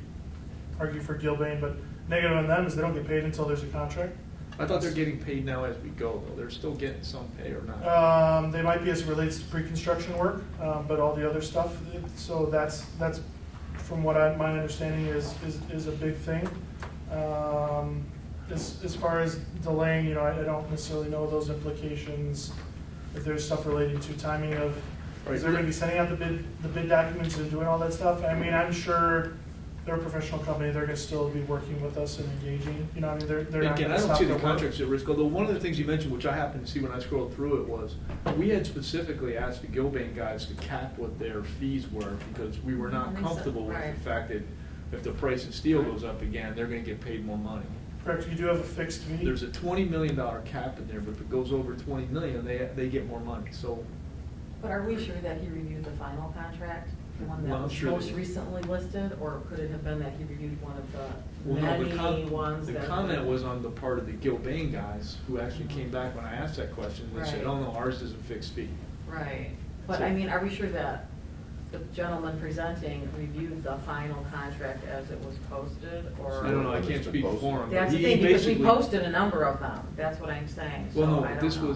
argue for Gilbane, but negative on them is they don't get paid until there's a contract. I thought they're getting paid now as we go, though. They're still getting some pay or not? They might be as it relates to pre-construction work, but all the other stuff, so that's from what my understanding is a big thing. As far as delaying, you know, I don't necessarily know those implications, if there's stuff relating to timing of, Right. is they're gonna be sending out the bid documents and doing all that stuff? I mean, I'm sure they're a professional company, they're gonna still be working with us and engaging, you know, I mean, they're not Again, gonna I don't stop see the their work. contracts at risk, although one of the things you mentioned, which I happened to see when I scrolled through it, was we had specifically asked the Gilbane guys to cap what their fees were because we were not And they said- comfortable with right. the fact that if the price of steel goes up again, they're gonna get paid more money. Correct, you do have a fixed fee. There's a $20 million cap in there, but if it goes over 20 million, they get more money, so. But are we sure that he reviewed the final contract, the one Well, that I'm was sure most that- recently listed, or could it have been that he reviewed one of the Well, no, many ones the that? comment was on the part of the Gilbane guys, who actually came back when I asked that question, they said, Right. oh no, ours is a fixed fee. Right, but So- I mean, are we sure that the gentleman presenting reviewed the final contract as it was posted, or? I don't know, I can't speak for him, but That's the he thing, because we basically. posted a number of them, that's what I'm saying, so Well, no, I but don't know.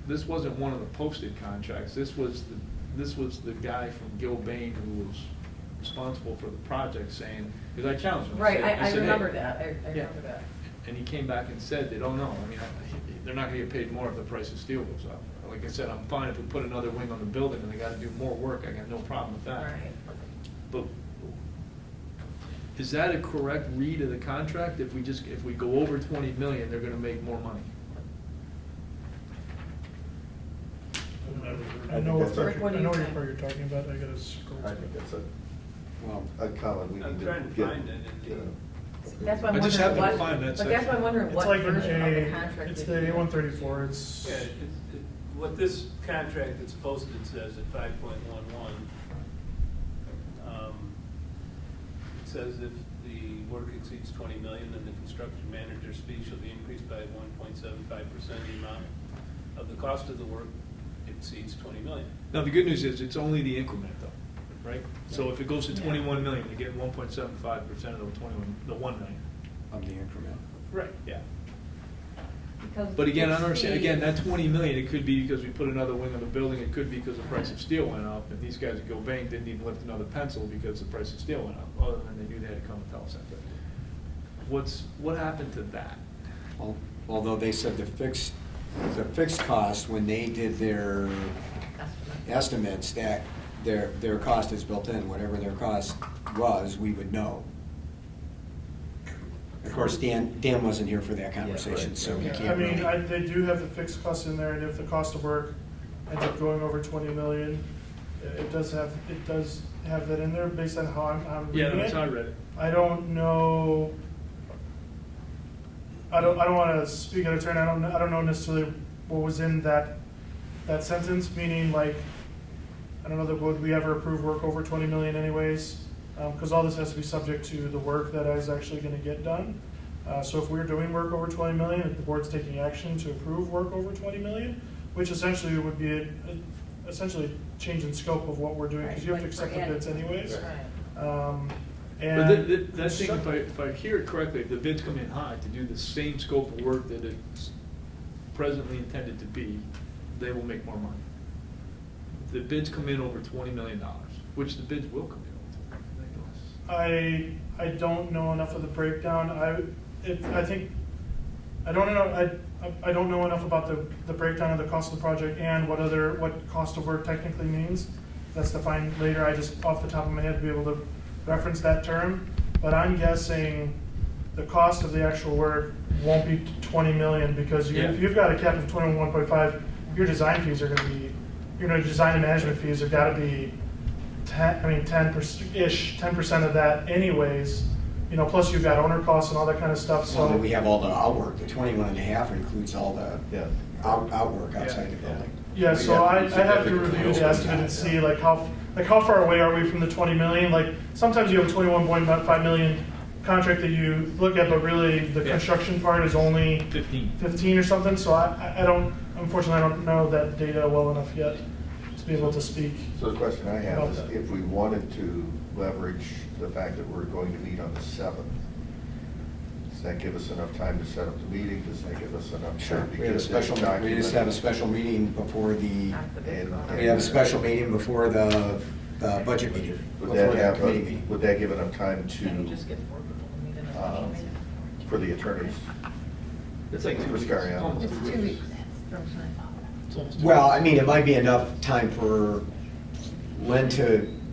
this wasn't one of the posted contracts, this was the guy from Gilbane who was responsible for the project saying, because I challenged him. Right, said- I said, "Hey," remember that, I Yeah. remember that. And he came back and said, they don't know, I mean, they're not gonna get paid more if the price of steel goes up. Like I said, I'm fine if we put another wing on the building and they gotta do more work, I got no problem with that. Right. But is that a correct read of the contract? If we go over 20 million, they're gonna make more money? I know what that's Rick, what do I you know what think? part you're talking about, I gotta scroll. I think that's Well, a comment we I'm need trying to to get. find it in get a- That's why I'm I just wondering happened to what, find that but that's why I'm wondering It's what like an version of the A, contract. it's did the you- A134, it's. Yeah, what this contract that's posted says at 5.11, it says if the work exceeds 20 million, then the construction manager's fee shall be increased by 1.75% the amount of the cost of the work exceeds 20 million. Now, the good news is, it's only the increment though, right? So if it goes to 21 million, you get 1.75% of the 1 million. of the increment. Right. Yeah. Because But again, I it's don't understand, the- again, that 20 million, it could be because we put another wing on the building, it could be because the price of steel went up, and these guys at Gilbane didn't even lift another pencil because the price of steel went up, other than they knew they had to come and tell us that. But what happened to that? Although they said the fixed cost, when they did their estimates, that their cost is built in, whatever their cost was, we would know. Of course, Dan wasn't here for that conversation, so he Yeah, can't I mean, really. they do have the fixed costs in there, and if the cost of work ends up going over 20 million, it does have that in there based on how I'm Yeah, reading that's it. how I read it. I don't know, I don't wanna speak out of turn, I don't know necessarily what was in that sentence, meaning like, I don't know that would we ever approve work over 20 million anyways, cause all this has to be subject to the work that is actually gonna get done. So if we're doing work over 20 million, if the board's taking action to approve work over 20 million, which essentially would be essentially a change in scope of what we're doing, because you have to Right, accept the like for bids anyways. Right. But And that thing, if I hear it correctly, if the bids come in high to do the same scope of work that it's presently intended to be, they will make more money. If the bids come in over $20 million, which the bids will come in over $20 million. I don't know enough of the breakdown. I don't know enough about the breakdown of the cost of the project and what cost of work technically means. that's defined later. I just, off the top of my head, be able to reference that term. But I'm guessing the cost of the actual work won't be 20 million, because Yeah. if you've got a cap of 21.5, your design fees are gonna be, design and management fees have gotta be 10%-ish, 10% of that anyways. Plus you've got owner costs and all that kind of stuff, So then so. we have all the outwork, the 21.5 includes all the Yeah. outwork outside the building. Yeah, so I have to Significantly review the over estimate and that, see how far away are we from the 20 million? Like, sometimes you have a 21.5 million contract that you look at, but really the Yeah. construction part is only 15. or something, so unfortunately, I don't know that data well enough yet to be able to speak. So the question I have About is, that. if we wanted to leverage the fact that we're going to meet on the 7th, does that give us enough time to set up the meeting? Does that give us enough Sure, time to we have a get special, this document? we just have a special meeting before the, After the bid And- vote. we have a special meeting before the budget meeting. Would before that have, committee meeting. would that give enough time Can you to, just get four people to meet in a um, meeting? for the attorneys? It's like 2 Ms. weeks. Scariano. Almost It's 2 2 weeks. weeks. It's almost 2 Well, weeks. I mean, it might be enough time for Len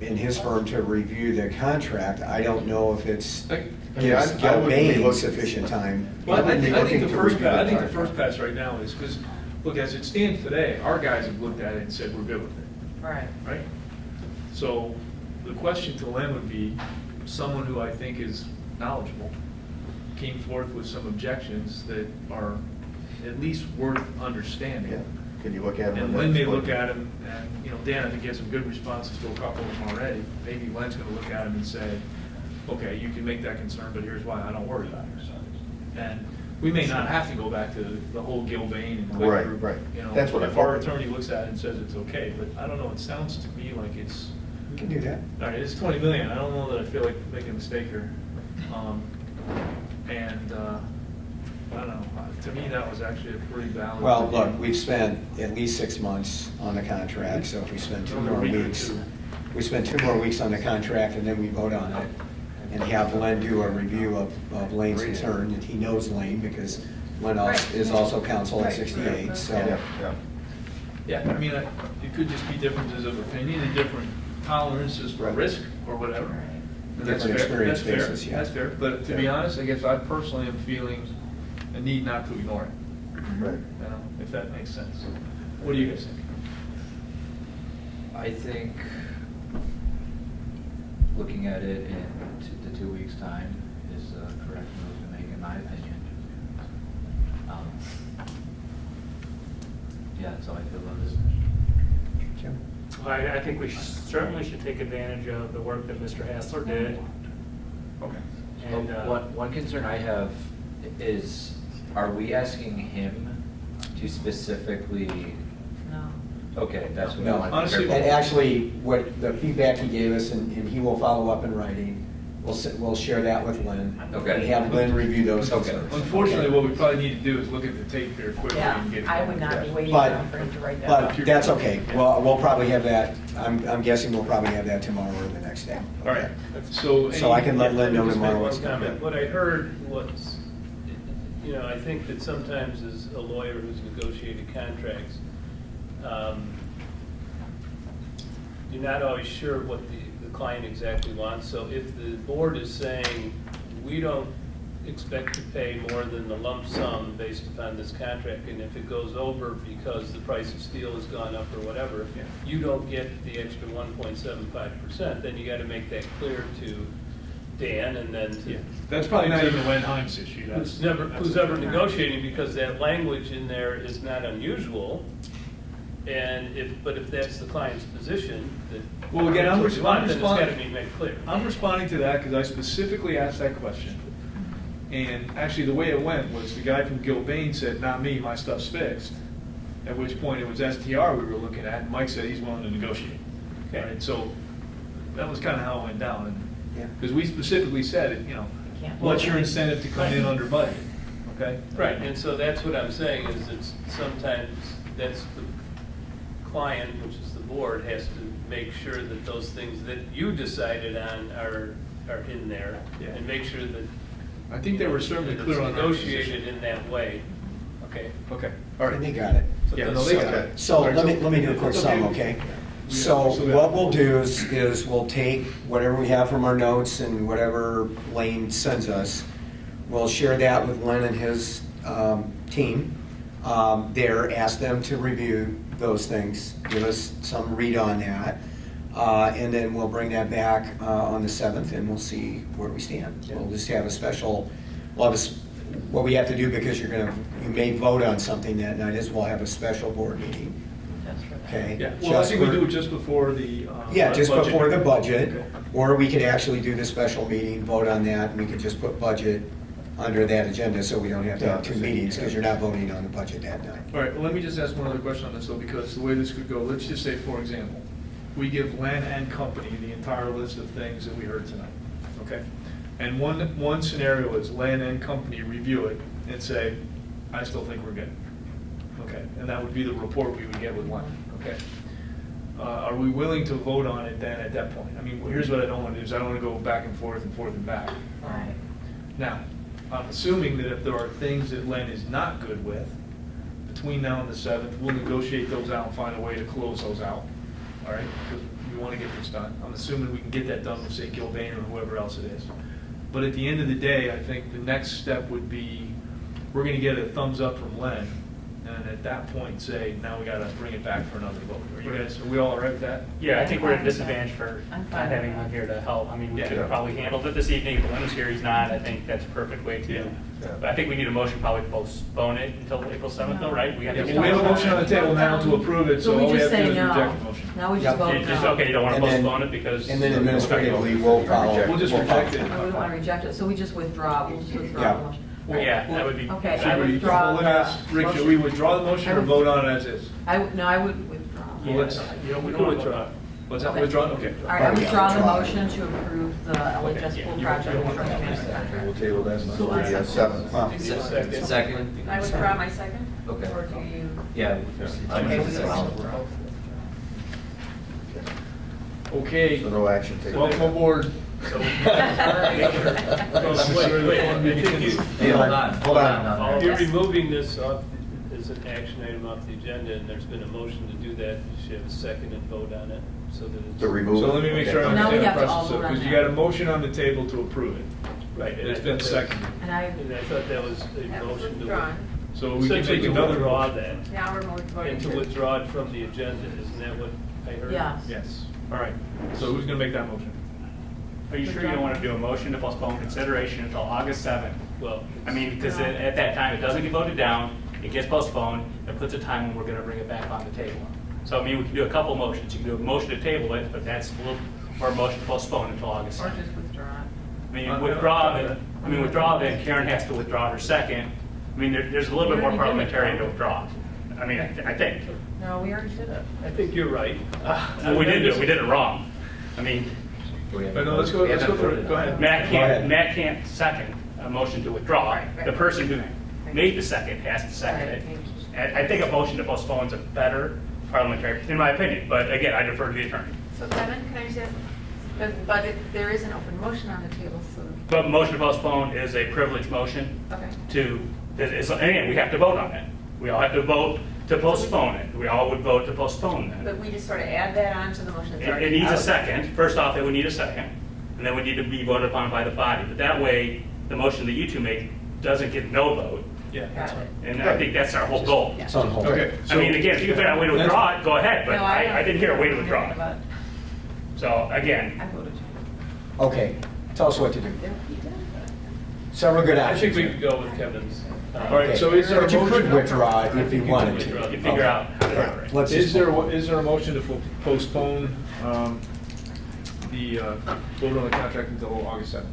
in his firm to review the contract. I don't know if it's, Like, gives I would Gil be Bain looking- sufficient time. Well, I wouldn't be think looking the to first review pass, I the think the contract. first pass right now is, because, look, as it stands today, our guys have looked at it and said, we're good with it, Right. right? So the question to Len would be, someone who I think is knowledgeable came forth with some objections that are at least worth understanding. Yeah. Can you look at them? And Len may look at them, and, Dan, I think he has some good responses to a couple of them already. Maybe Len's gonna look at them and say, okay, you can make that concern, but here's why I don't worry about it. And we may not have to go back to the whole Gilbane and Quick Right, group. right. That's what If I'm our hoping. attorney looks at it and says it's okay, but I don't know, it sounds to me like it's, We can do that. all right, it's 20 million, I don't know that I feel like making a mistake here. I don't know, to me, that was actually a pretty valid. Well, look, we've spent at least 6 months on the contract, so if we spend 2 Another more week or weeks, two. we spend 2 more weeks on the contract and then we vote on it. And have Len do a review of Lane's concern, and he knows Lane because Len is also counsel at 68, so. Yeah, yeah. Yeah, I mean, it could just be differences of opinion and different tolerances for Right. risk or whatever. And that's Different fair. experience That's fair. basis, yeah. That's fair, but to be Yeah. honest, I guess I personally am feeling a need not to ignore it, Right. if that makes sense. What do you guys think? I think looking at it in the 2 weeks' time is the correct move to make, in my opinion. Yeah, that's how I feel about it. Jim? I think we certainly should take advantage of the work that Mr. Hassler did. Okay. And, One concern I have is, are we asking him to specifically, No. okay, that's what I No, want to be honestly, careful. And actually, what the feedback he gave us, and he will follow up in writing, we'll share that with Lynn. Okay. And have Lynn review those Okay. concerns. Unfortunately, what we probably need to do is look at the tape here quickly Yeah, and get it I going. would not be waiting But- around for him to write that up. But that's okay. Well, we'll probably have that, I'm guessing we'll probably have that tomorrow or the next day. All right, so. So I can let Lynn know Just tomorrow make what's one coming. comment. What I heard was, I think that sometimes as a lawyer who's negotiated contracts, you're not always sure what the client exactly wants. So if the board is saying, we don't expect to pay more than the lump sum based upon this contract, and if it goes over because the price of steel has gone up or whatever, Yeah. you don't get the extra 1.75%, then you gotta make that clear to Dan and then to. Yeah, that's probably not even Wenheim's issue. Who's ever negotiating, because that language in there is not unusual. And but if that's the client's position, that. Well, again, I'm that's what you want, then it's responding- gotta be made clear. I'm responding to that because I specifically asked that question. And actually, the way it went was the guy from Gilbane said, not me, my stuff's fixed. At which point it was STR we were looking at, and Mike said he's willing to negotiate. Okay. Right, so that was kind of how it went down. Yeah. Because we specifically said, Can't- what's your incentive to come in under budget? Okay? Right, and so that's what I'm saying, is it's sometimes, that's the client, which is the board, has to make sure that those things that you decided on are in there. Yeah. And make sure that. I think they were certainly that clear on it's our negotiated position. in that way, okay? Okay, all And they right. got it. Yeah, no, they got it. So All right, let me do a quick it's sum, okay. okay? So still got- what we'll do is we'll take whatever we have from our notes and whatever Lane sends us, we'll share that with Len and his team there, ask them to review those things, give us some read on that, and then we'll bring that back on the 7th and we'll see where we stand. We'll just have a special, what we have to do, because you may vote on something that night, is we'll have a special board meeting. Just for that. Okay. Yeah, well, I Just think we for- do it just before the. Yeah, just budget. before the budget, Okay. or we could actually do the special meeting, vote on that, and we could just put budget under that agenda, so we don't have to have two meetings, because you're not voting on the budget that night. All right, well, let me just ask one other question on this, though, because the way this could go, let's just say, for example, we give Len and company the entire list of things that we heard tonight, okay? And one scenario is Len and company review it and say, I still think we're good. Okay, and that would be the report we would get with Len, okay? Are we willing to vote on it then at that point? I mean, here's what I don't want to do, is I don't want to go back and forth and back. Right. Now, I'm assuming that if there are things that Len is not good with, between now and the 7th, we'll negotiate those out and find a way to close those out, all right? Because we want to get this done. I'm assuming we can get that done with, say, Gilbane or whoever else it is. But at the end of the day, I think the next step would be, we're going to get a thumbs up from Len, and at that point say, now we got to bring it back for another vote. Are we all right with that? Yeah, I think we're at a disadvantage for I'm not fine having with him that. here to help. I mean, we Yeah. could have probably handled it this evening, if Lynn was here, he's not, I think that's a perfect way Yeah. to. But I think we need a motion probably to postpone it until April 7th though, right? We have Yeah, to well, we have a motion on the table now to approve it, so So we all we just have to do say is no. reject the motion. Now we Yep. just vote You just, no. okay, you don't want to And then- postpone it because. And then administratively, we'll follow. We'll just we'll reject follow. it. No, we don't want to reject it, so we just withdraw, we'll just withdraw Yeah. the motion. Yeah, that would be. Okay, I Should we, withdraw well, let me ask, Rick, should we withdraw the motion or vote on it as is? No, I would withdraw. Well, let's, You don't, We we can don't withdraw. what's that, Okay. withdraw? Okay. All right, I Oh, yeah, withdraw the withdraw. motion to approve the LHS yeah, pool you- project. you- construction manager Okay, we'll contract. table that until the 7th. Wow. Second? I withdraw my second? Okay. Or do you? Yeah. Okay, withdraw. Okay, So no action taken. welcome aboard. So- Wait, Hey, hold on. Hold on. You're removing this off as an action item off the agenda, and there's been a motion to do that. You should have a second and vote on it, so that it's. To remove. So let me make sure I So now we understand the have to all process, vote on because you that. got a motion on the table to approve it. Right. and It's I been thought that was- seconded. And I, And I thought that was a That was motion to. withdrawn. So we can Essentially take to another withdraw motion. that, Now we're voting and to to. withdraw it from the agenda, isn't that what I heard? yes. Yes, all right. So who's gonna make that motion? Are you sure you don't want to do a motion to postpone consideration until August 7th? Well. I mean, because at that time, it doesn't get voted down, it gets postponed, it puts a time when we're going to bring it back on the table. So I mean, we can do a couple motions, you can do a motion to table it, but that's, or a motion to postpone until August Or 7th. just withdraw it. I mean, withdraw, then Karen has to withdraw her second. I mean, there's a little bit more parliamentarian to withdraw. I mean, I think. No, we already did it. I think you're right. We did it wrong. I mean, But no, let's go through it, go ahead. Matt can't second a motion to withdraw. Right, right. The person who made the second has to second it. And I think a motion to postpone is a better parliamentary, in my opinion, but again, I defer to the attorney. So Kevin, can I just, but there is an open motion on the table, so, But motion to postpone is a privileged motion okay. again, we have to vote on it. We all have to vote to postpone it. We all would vote to postpone that. But we just sort of add that on to the motion that's It already needs a out. second. First off, it would need a second, and then would need to be voted upon by the body. But that way, the motion that you two make doesn't get no vote. Yeah, that's Got right. it. And I think that's our whole goal. Yeah. It's on hold. Okay. I mean, again, if you can figure out a way to withdraw it, go ahead, but No, I didn't hear a way to withdraw it. But So again, I voted. Okay, tell us what to do. Yeah, you did. Several good I think options. we could go with Kevin's. All right, so is there a But you could motion? withdraw it if you wanted to. withdraw. you figure out how to do it. Let's Is just. there a motion to postpone the vote on the contract until August 7th?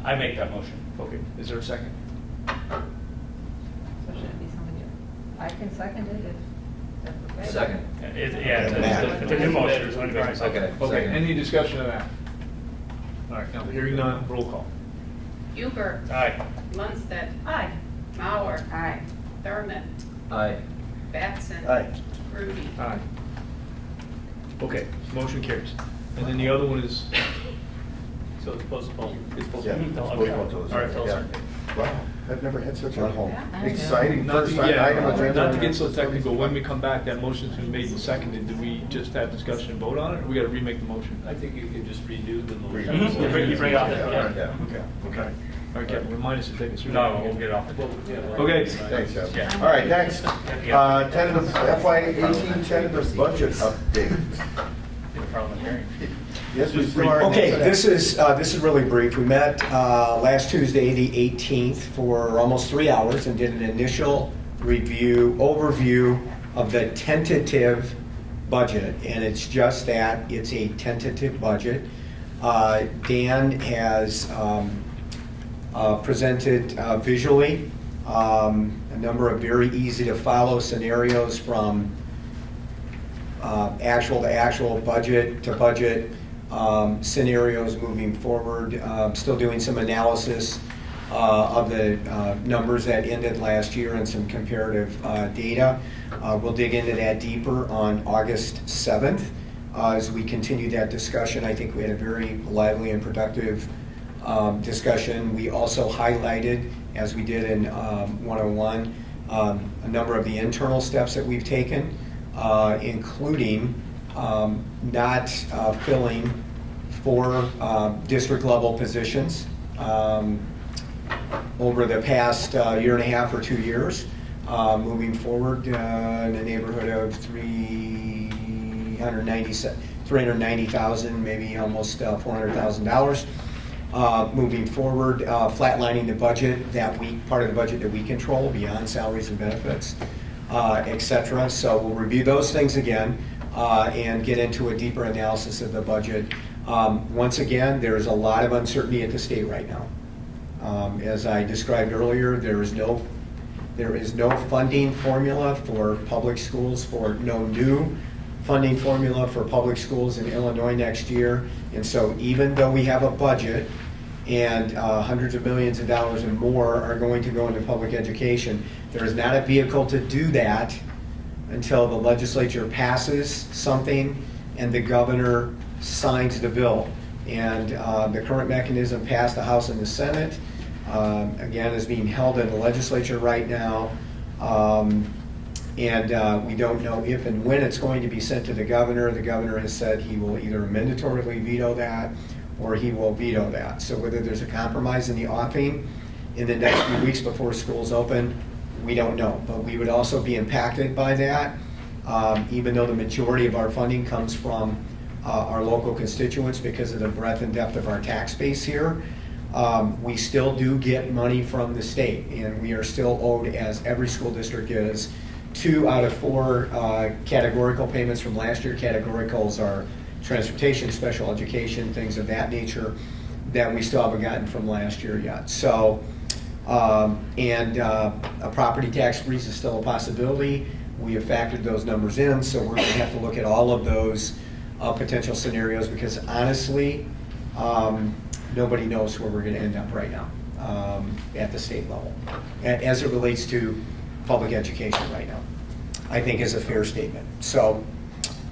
I make that motion. Okay, is there a second? So should it be somebody else? I can second it if that's okay. Second. It's a new motion. There's only difference. Okay. Okay, Second. any discussion of that? All right, now, hearing none, roll call. Huber, Aye. Lundstedt, Aye. Mauer, Aye. Thurman, Aye. Batson. Aye. Grudy. Aye. Okay, motion carries. And then the other one is, So it's postponed. It's Yeah, postponed. it's Okay. postponed till the All right, till second, second. yeah. Wow, I've never had such Run home. a exciting Not first to, item agenda. not to get so technical, when we come back, that motion's been made and seconded, do we just have discussion and vote on it, or we gotta remake the motion? I think you can just renew the motion. Mhm. You bring it up, Yeah, yeah. right, yeah. Okay. Okay. All right, Kevin, remind us to take us through. No, that. we'll get it off. Well, yeah, well, Okay. Thanks, Jeff. Yeah. All right, next, tentative FY 18 tentative budget update. Parliamentarian. Yes, we still are. Okay, this is really brief. We met last Tuesday, the 18th, for almost 3 hours and did an initial overview of the tentative budget. And it's just that, it's a tentative budget. Dan has presented visually a number of very easy to follow scenarios from actual to actual, budget to budget scenarios moving forward. Still doing some analysis of the numbers that ended last year and some comparative data. We'll dig into that deeper on August 7th. As we continue that discussion, I think we had a very lively and productive discussion. We also highlighted, as we did in 101, a number of the internal steps that we've taken, including not filling 4 district level positions over the past year and a half or 2 years. Moving forward in the neighborhood of $390,000, maybe almost $400,000. Moving forward, flatlining the budget part of the budget that we control beyond salaries and benefits, et cetera. So we'll review those things again and get into a deeper analysis of the budget. Once again, there is a lot of uncertainty at the state right now. As I described earlier, there is no funding formula for public schools, no new funding formula for public schools in Illinois next year. And so even though we have a budget and hundreds of millions of dollars and more are going to go into public education, there is not a vehicle to do that until the legislature passes something and the governor signs the bill. And the current mechanism passed the House and the Senate. Again, is being held in the legislature right now. And we don't know if and when it's going to be sent to the governor. The governor has said he will either mandatorily veto that or he will veto that. So whether there's a compromise in the offing in the next few weeks before schools open, we don't know. But we would also be impacted by that, even though the majority of our funding comes from our local constituents because of the breadth and depth of our tax base here. We still do get money from the state, and we are still owed, as every school district is, 2 out of 4 categorical payments from last year. Categoricals are transportation, special education, things of that nature that we still haven't gotten from last year yet. So, a property tax freeze is still a possibility. We have factored those numbers in, so we're going to have to look at all of those potential scenarios because honestly, nobody knows where we're going to end up right now at the state level as it relates to public education right now, I think is a fair statement. So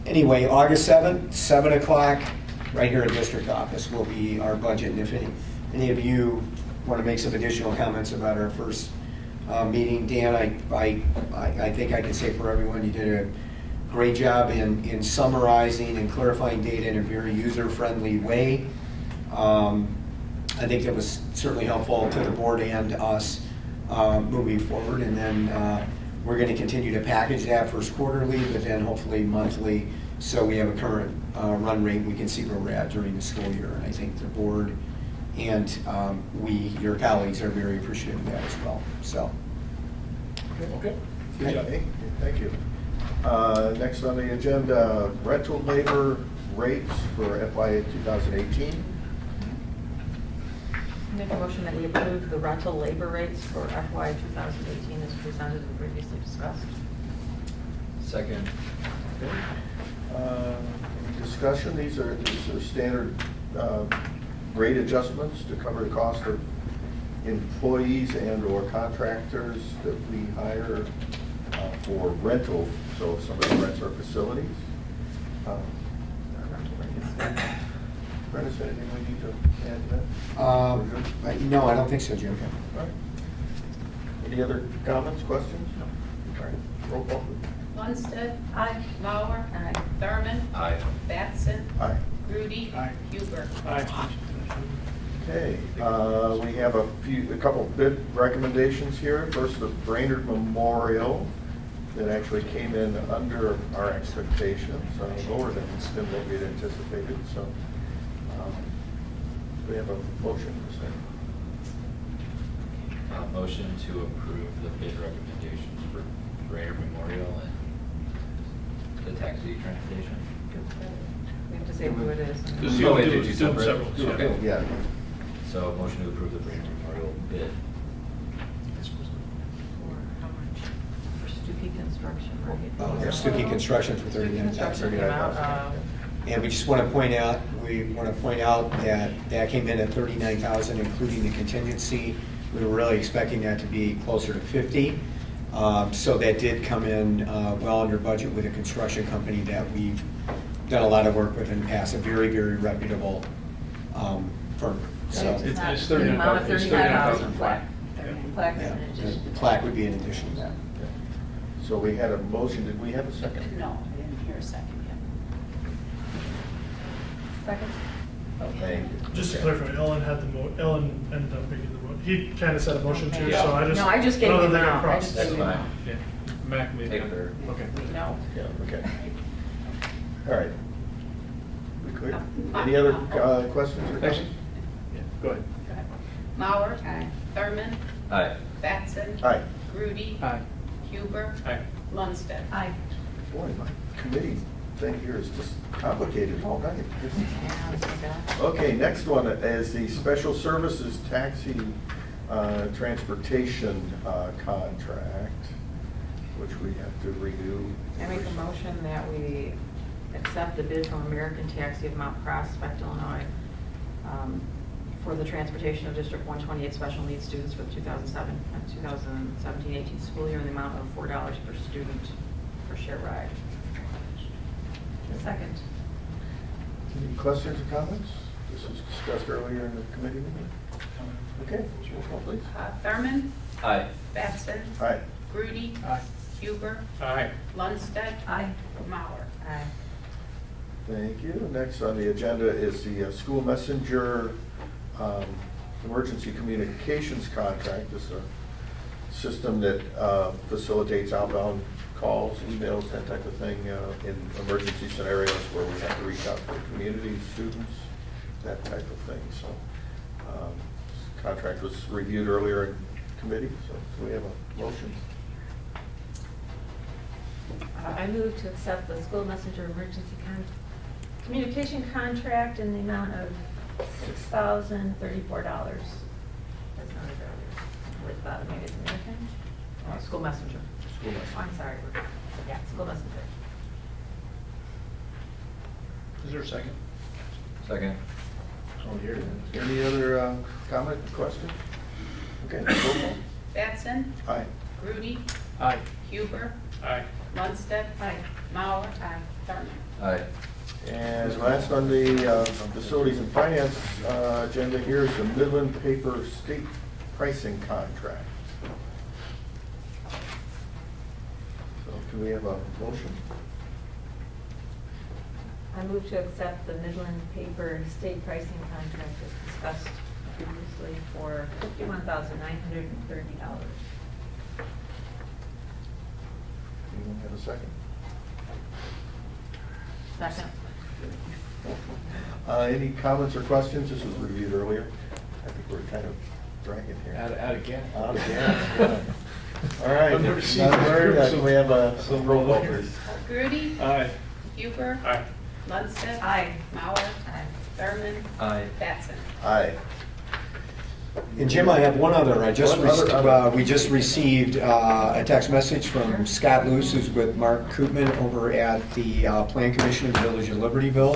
anyway, August 7th, 7 o'clock, right here in district office will be our budget. And if any of you want to make some additional comments about our first meeting, Dan, I think I can say for everyone, you did a great job in summarizing and clarifying data in a very user-friendly way. I think that was certainly helpful to the board and us moving forward. And then we're going to continue to package that first quarterly, but then hopefully monthly, so we have a current run rate. We can see where we're at during the school year. And I think the board and your colleagues, are very appreciative of that as well. So. Okay. Good job. Thank you. Next on the agenda, rental labor rates for FY 2018. Make a motion that we approve the rental labor rates for FY 2018 as presented and previously discussed. Second. Any discussion? These are standard rate adjustments to cover the cost of employees and/or contractors that we hire for rental. So if somebody rents our facilities. Rental rates. Prentice, anything we need to add to that? We're good? No, I don't think so, Jim. All right. Any other comments, questions? No. All right, roll call, please. Lundstedt. Aye. Mauer. Aye. Thurman. Aye. Batson. Aye. Grudy. Aye. Huber. Okay, we have a couple bid recommendations here. First, the Brainerd Memorial that actually came in under our expectations, lower than what we had anticipated, so we have a motion to say. Motion to approve the bid recommendations for Brainerd Memorial and the taxi transportation. We have to say who it is. Just Oh, wait, do do them separate? several, yeah. Okay. Yeah. So motion to approve the Brainerd Memorial bid. For how much? For Stuckey Construction, right? Oh, yeah, Stuckey Construction for Stuckey Construction came out, 39,000. And we just want to point out, that came in at 39,000, including the contingency. We were really expecting that to be closer to 50. So that did come in well under budget with a construction company that we've done a lot of work with in the past, a very, very reputable firm. So, It's The amount of 39,000 flat. Plaque yeah, in addition. the plaque would be an addition. Yeah. So we had a motion, did we have a second? No, I didn't hear a second yet. Second? Thank you. Just to clarify, Ellen ended up making the vote. He kind of said a motion too, Yeah. so I just. No, I just gave know him that they an got out. I crossed. just That's gave him an fine. out. Yeah, Mac made Take that. her. Okay. No. Yeah, okay. All right. We clear? Any other questions or comments? Actually, yeah, go ahead. Go ahead. Mauer. Thurman. Aye. Batson. Aye. Grudy. Aye. Huber. Aye. Lundstedt. Aye. Boy, my committee thing here is just complicated all night. Yeah, that's my God. Okay, next one is the Special Services Taxi Transportation contract, which we have to renew. I make a motion that we accept the bid from American Taxi of Mount Prospect, Illinois, for the transportation of District 128 special needs students for the 2017-18 school year in the amount of $4 per student per share ride. Second. Any questions or comments? This was discussed earlier in the committee meeting. Okay, roll call, please. Thurman. Aye. Batson. Aye. Grudy. Aye. Huber. Aye. Lundstedt. Aye. Mauer. Aye. Thank you. Next on the agenda is the school messenger emergency communications contract. This is a system that facilitates outbound calls, emails, that type of thing in emergency scenarios where we have to reach out to the community, students, that type of thing. So this contract was reviewed earlier in committee, so do we have a motion? I move to accept the school messenger emergency communication contract in the amount of $6,034. That's not a with maybe it's American? School messenger. School Oh, messenger. I'm sorry. Yeah, school messenger. Is there a second? Second. Oh, here. Any other comment or question? Okay, roll call. Batson. Aye. Grudy. Aye. Huber. Aye. Lundstedt. Aye. Mauer. Thurman. Aye. And last on the facilities and finance agenda here is the Midland Paper State Pricing Contract. So can we have a motion? I move to accept the Midland Paper State Pricing Contract as discussed previously for $51,930. Anyone have a second? Second. Any comments or questions? This was reviewed earlier. I think we're kind of dragging here. Out again. Out again, yeah. All right. I've never seen Not this worried. group so- Can we have a so roll call, lawyers. please? Grudy. Aye. Huber. Aye. Lundstedt. Aye. Mauer. Thurman. Aye. Batson. Aye. And Jim, I have one other. We just received a text message from Scott Luce, who's with Mark Koopman over at the Plan Commission of the Village of Libertyville.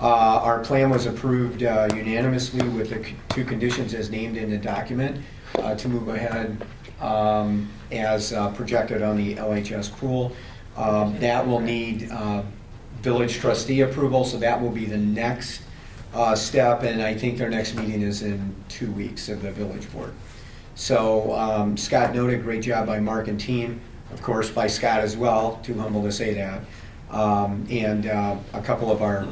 Our plan was approved unanimously with the two conditions as named in the document to move ahead as projected on the LHS pool. That will need village trustee approval, so that will be the next step, and I think their next meeting is in 2 weeks of the village board. So Scott noted, great job by Mark and team, of course by Scott as well, too humble to say that. And a couple of our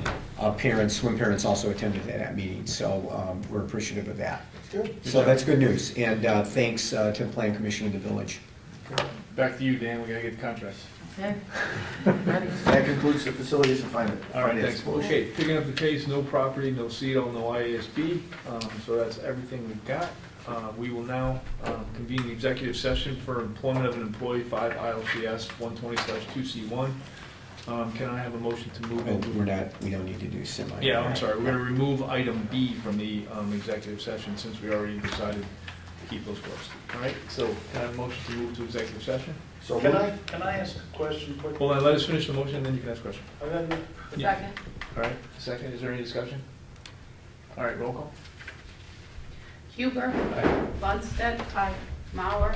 parents, swim parents also attended that meeting, so we're appreciative of that. Good. So that's good news, and thanks to the Plan Commission and the village. Back to you, Dan, we gotta get the contracts. Okay. Ready? That concludes the facilities and finance. All right, finance thanks. portion. Okay, picking up the case, no property, no CEDO, no IASB, so that's everything we've got. We will now convene the executive session for employment of an employee, 5 ILCS 120/2C1. Can I have a motion to move Oh, into? we don't need to do semi. Yeah, I'm sorry, we're gonna remove item B from the executive session since we already decided to keep those closed. All right, so can I have a motion to move to executive session? So Can moved. I ask a question quickly? Hold on, let us finish the motion and then you can ask a question. Yeah. Second. All right, second, is there any discussion? All right, roll call. Huber. Lundstedt. Mauer.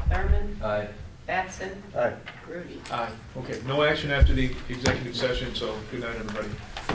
Thurman. Aye. Batson. Aye. Grudy. Aye. Okay, no action after the executive session, so good night, everybody.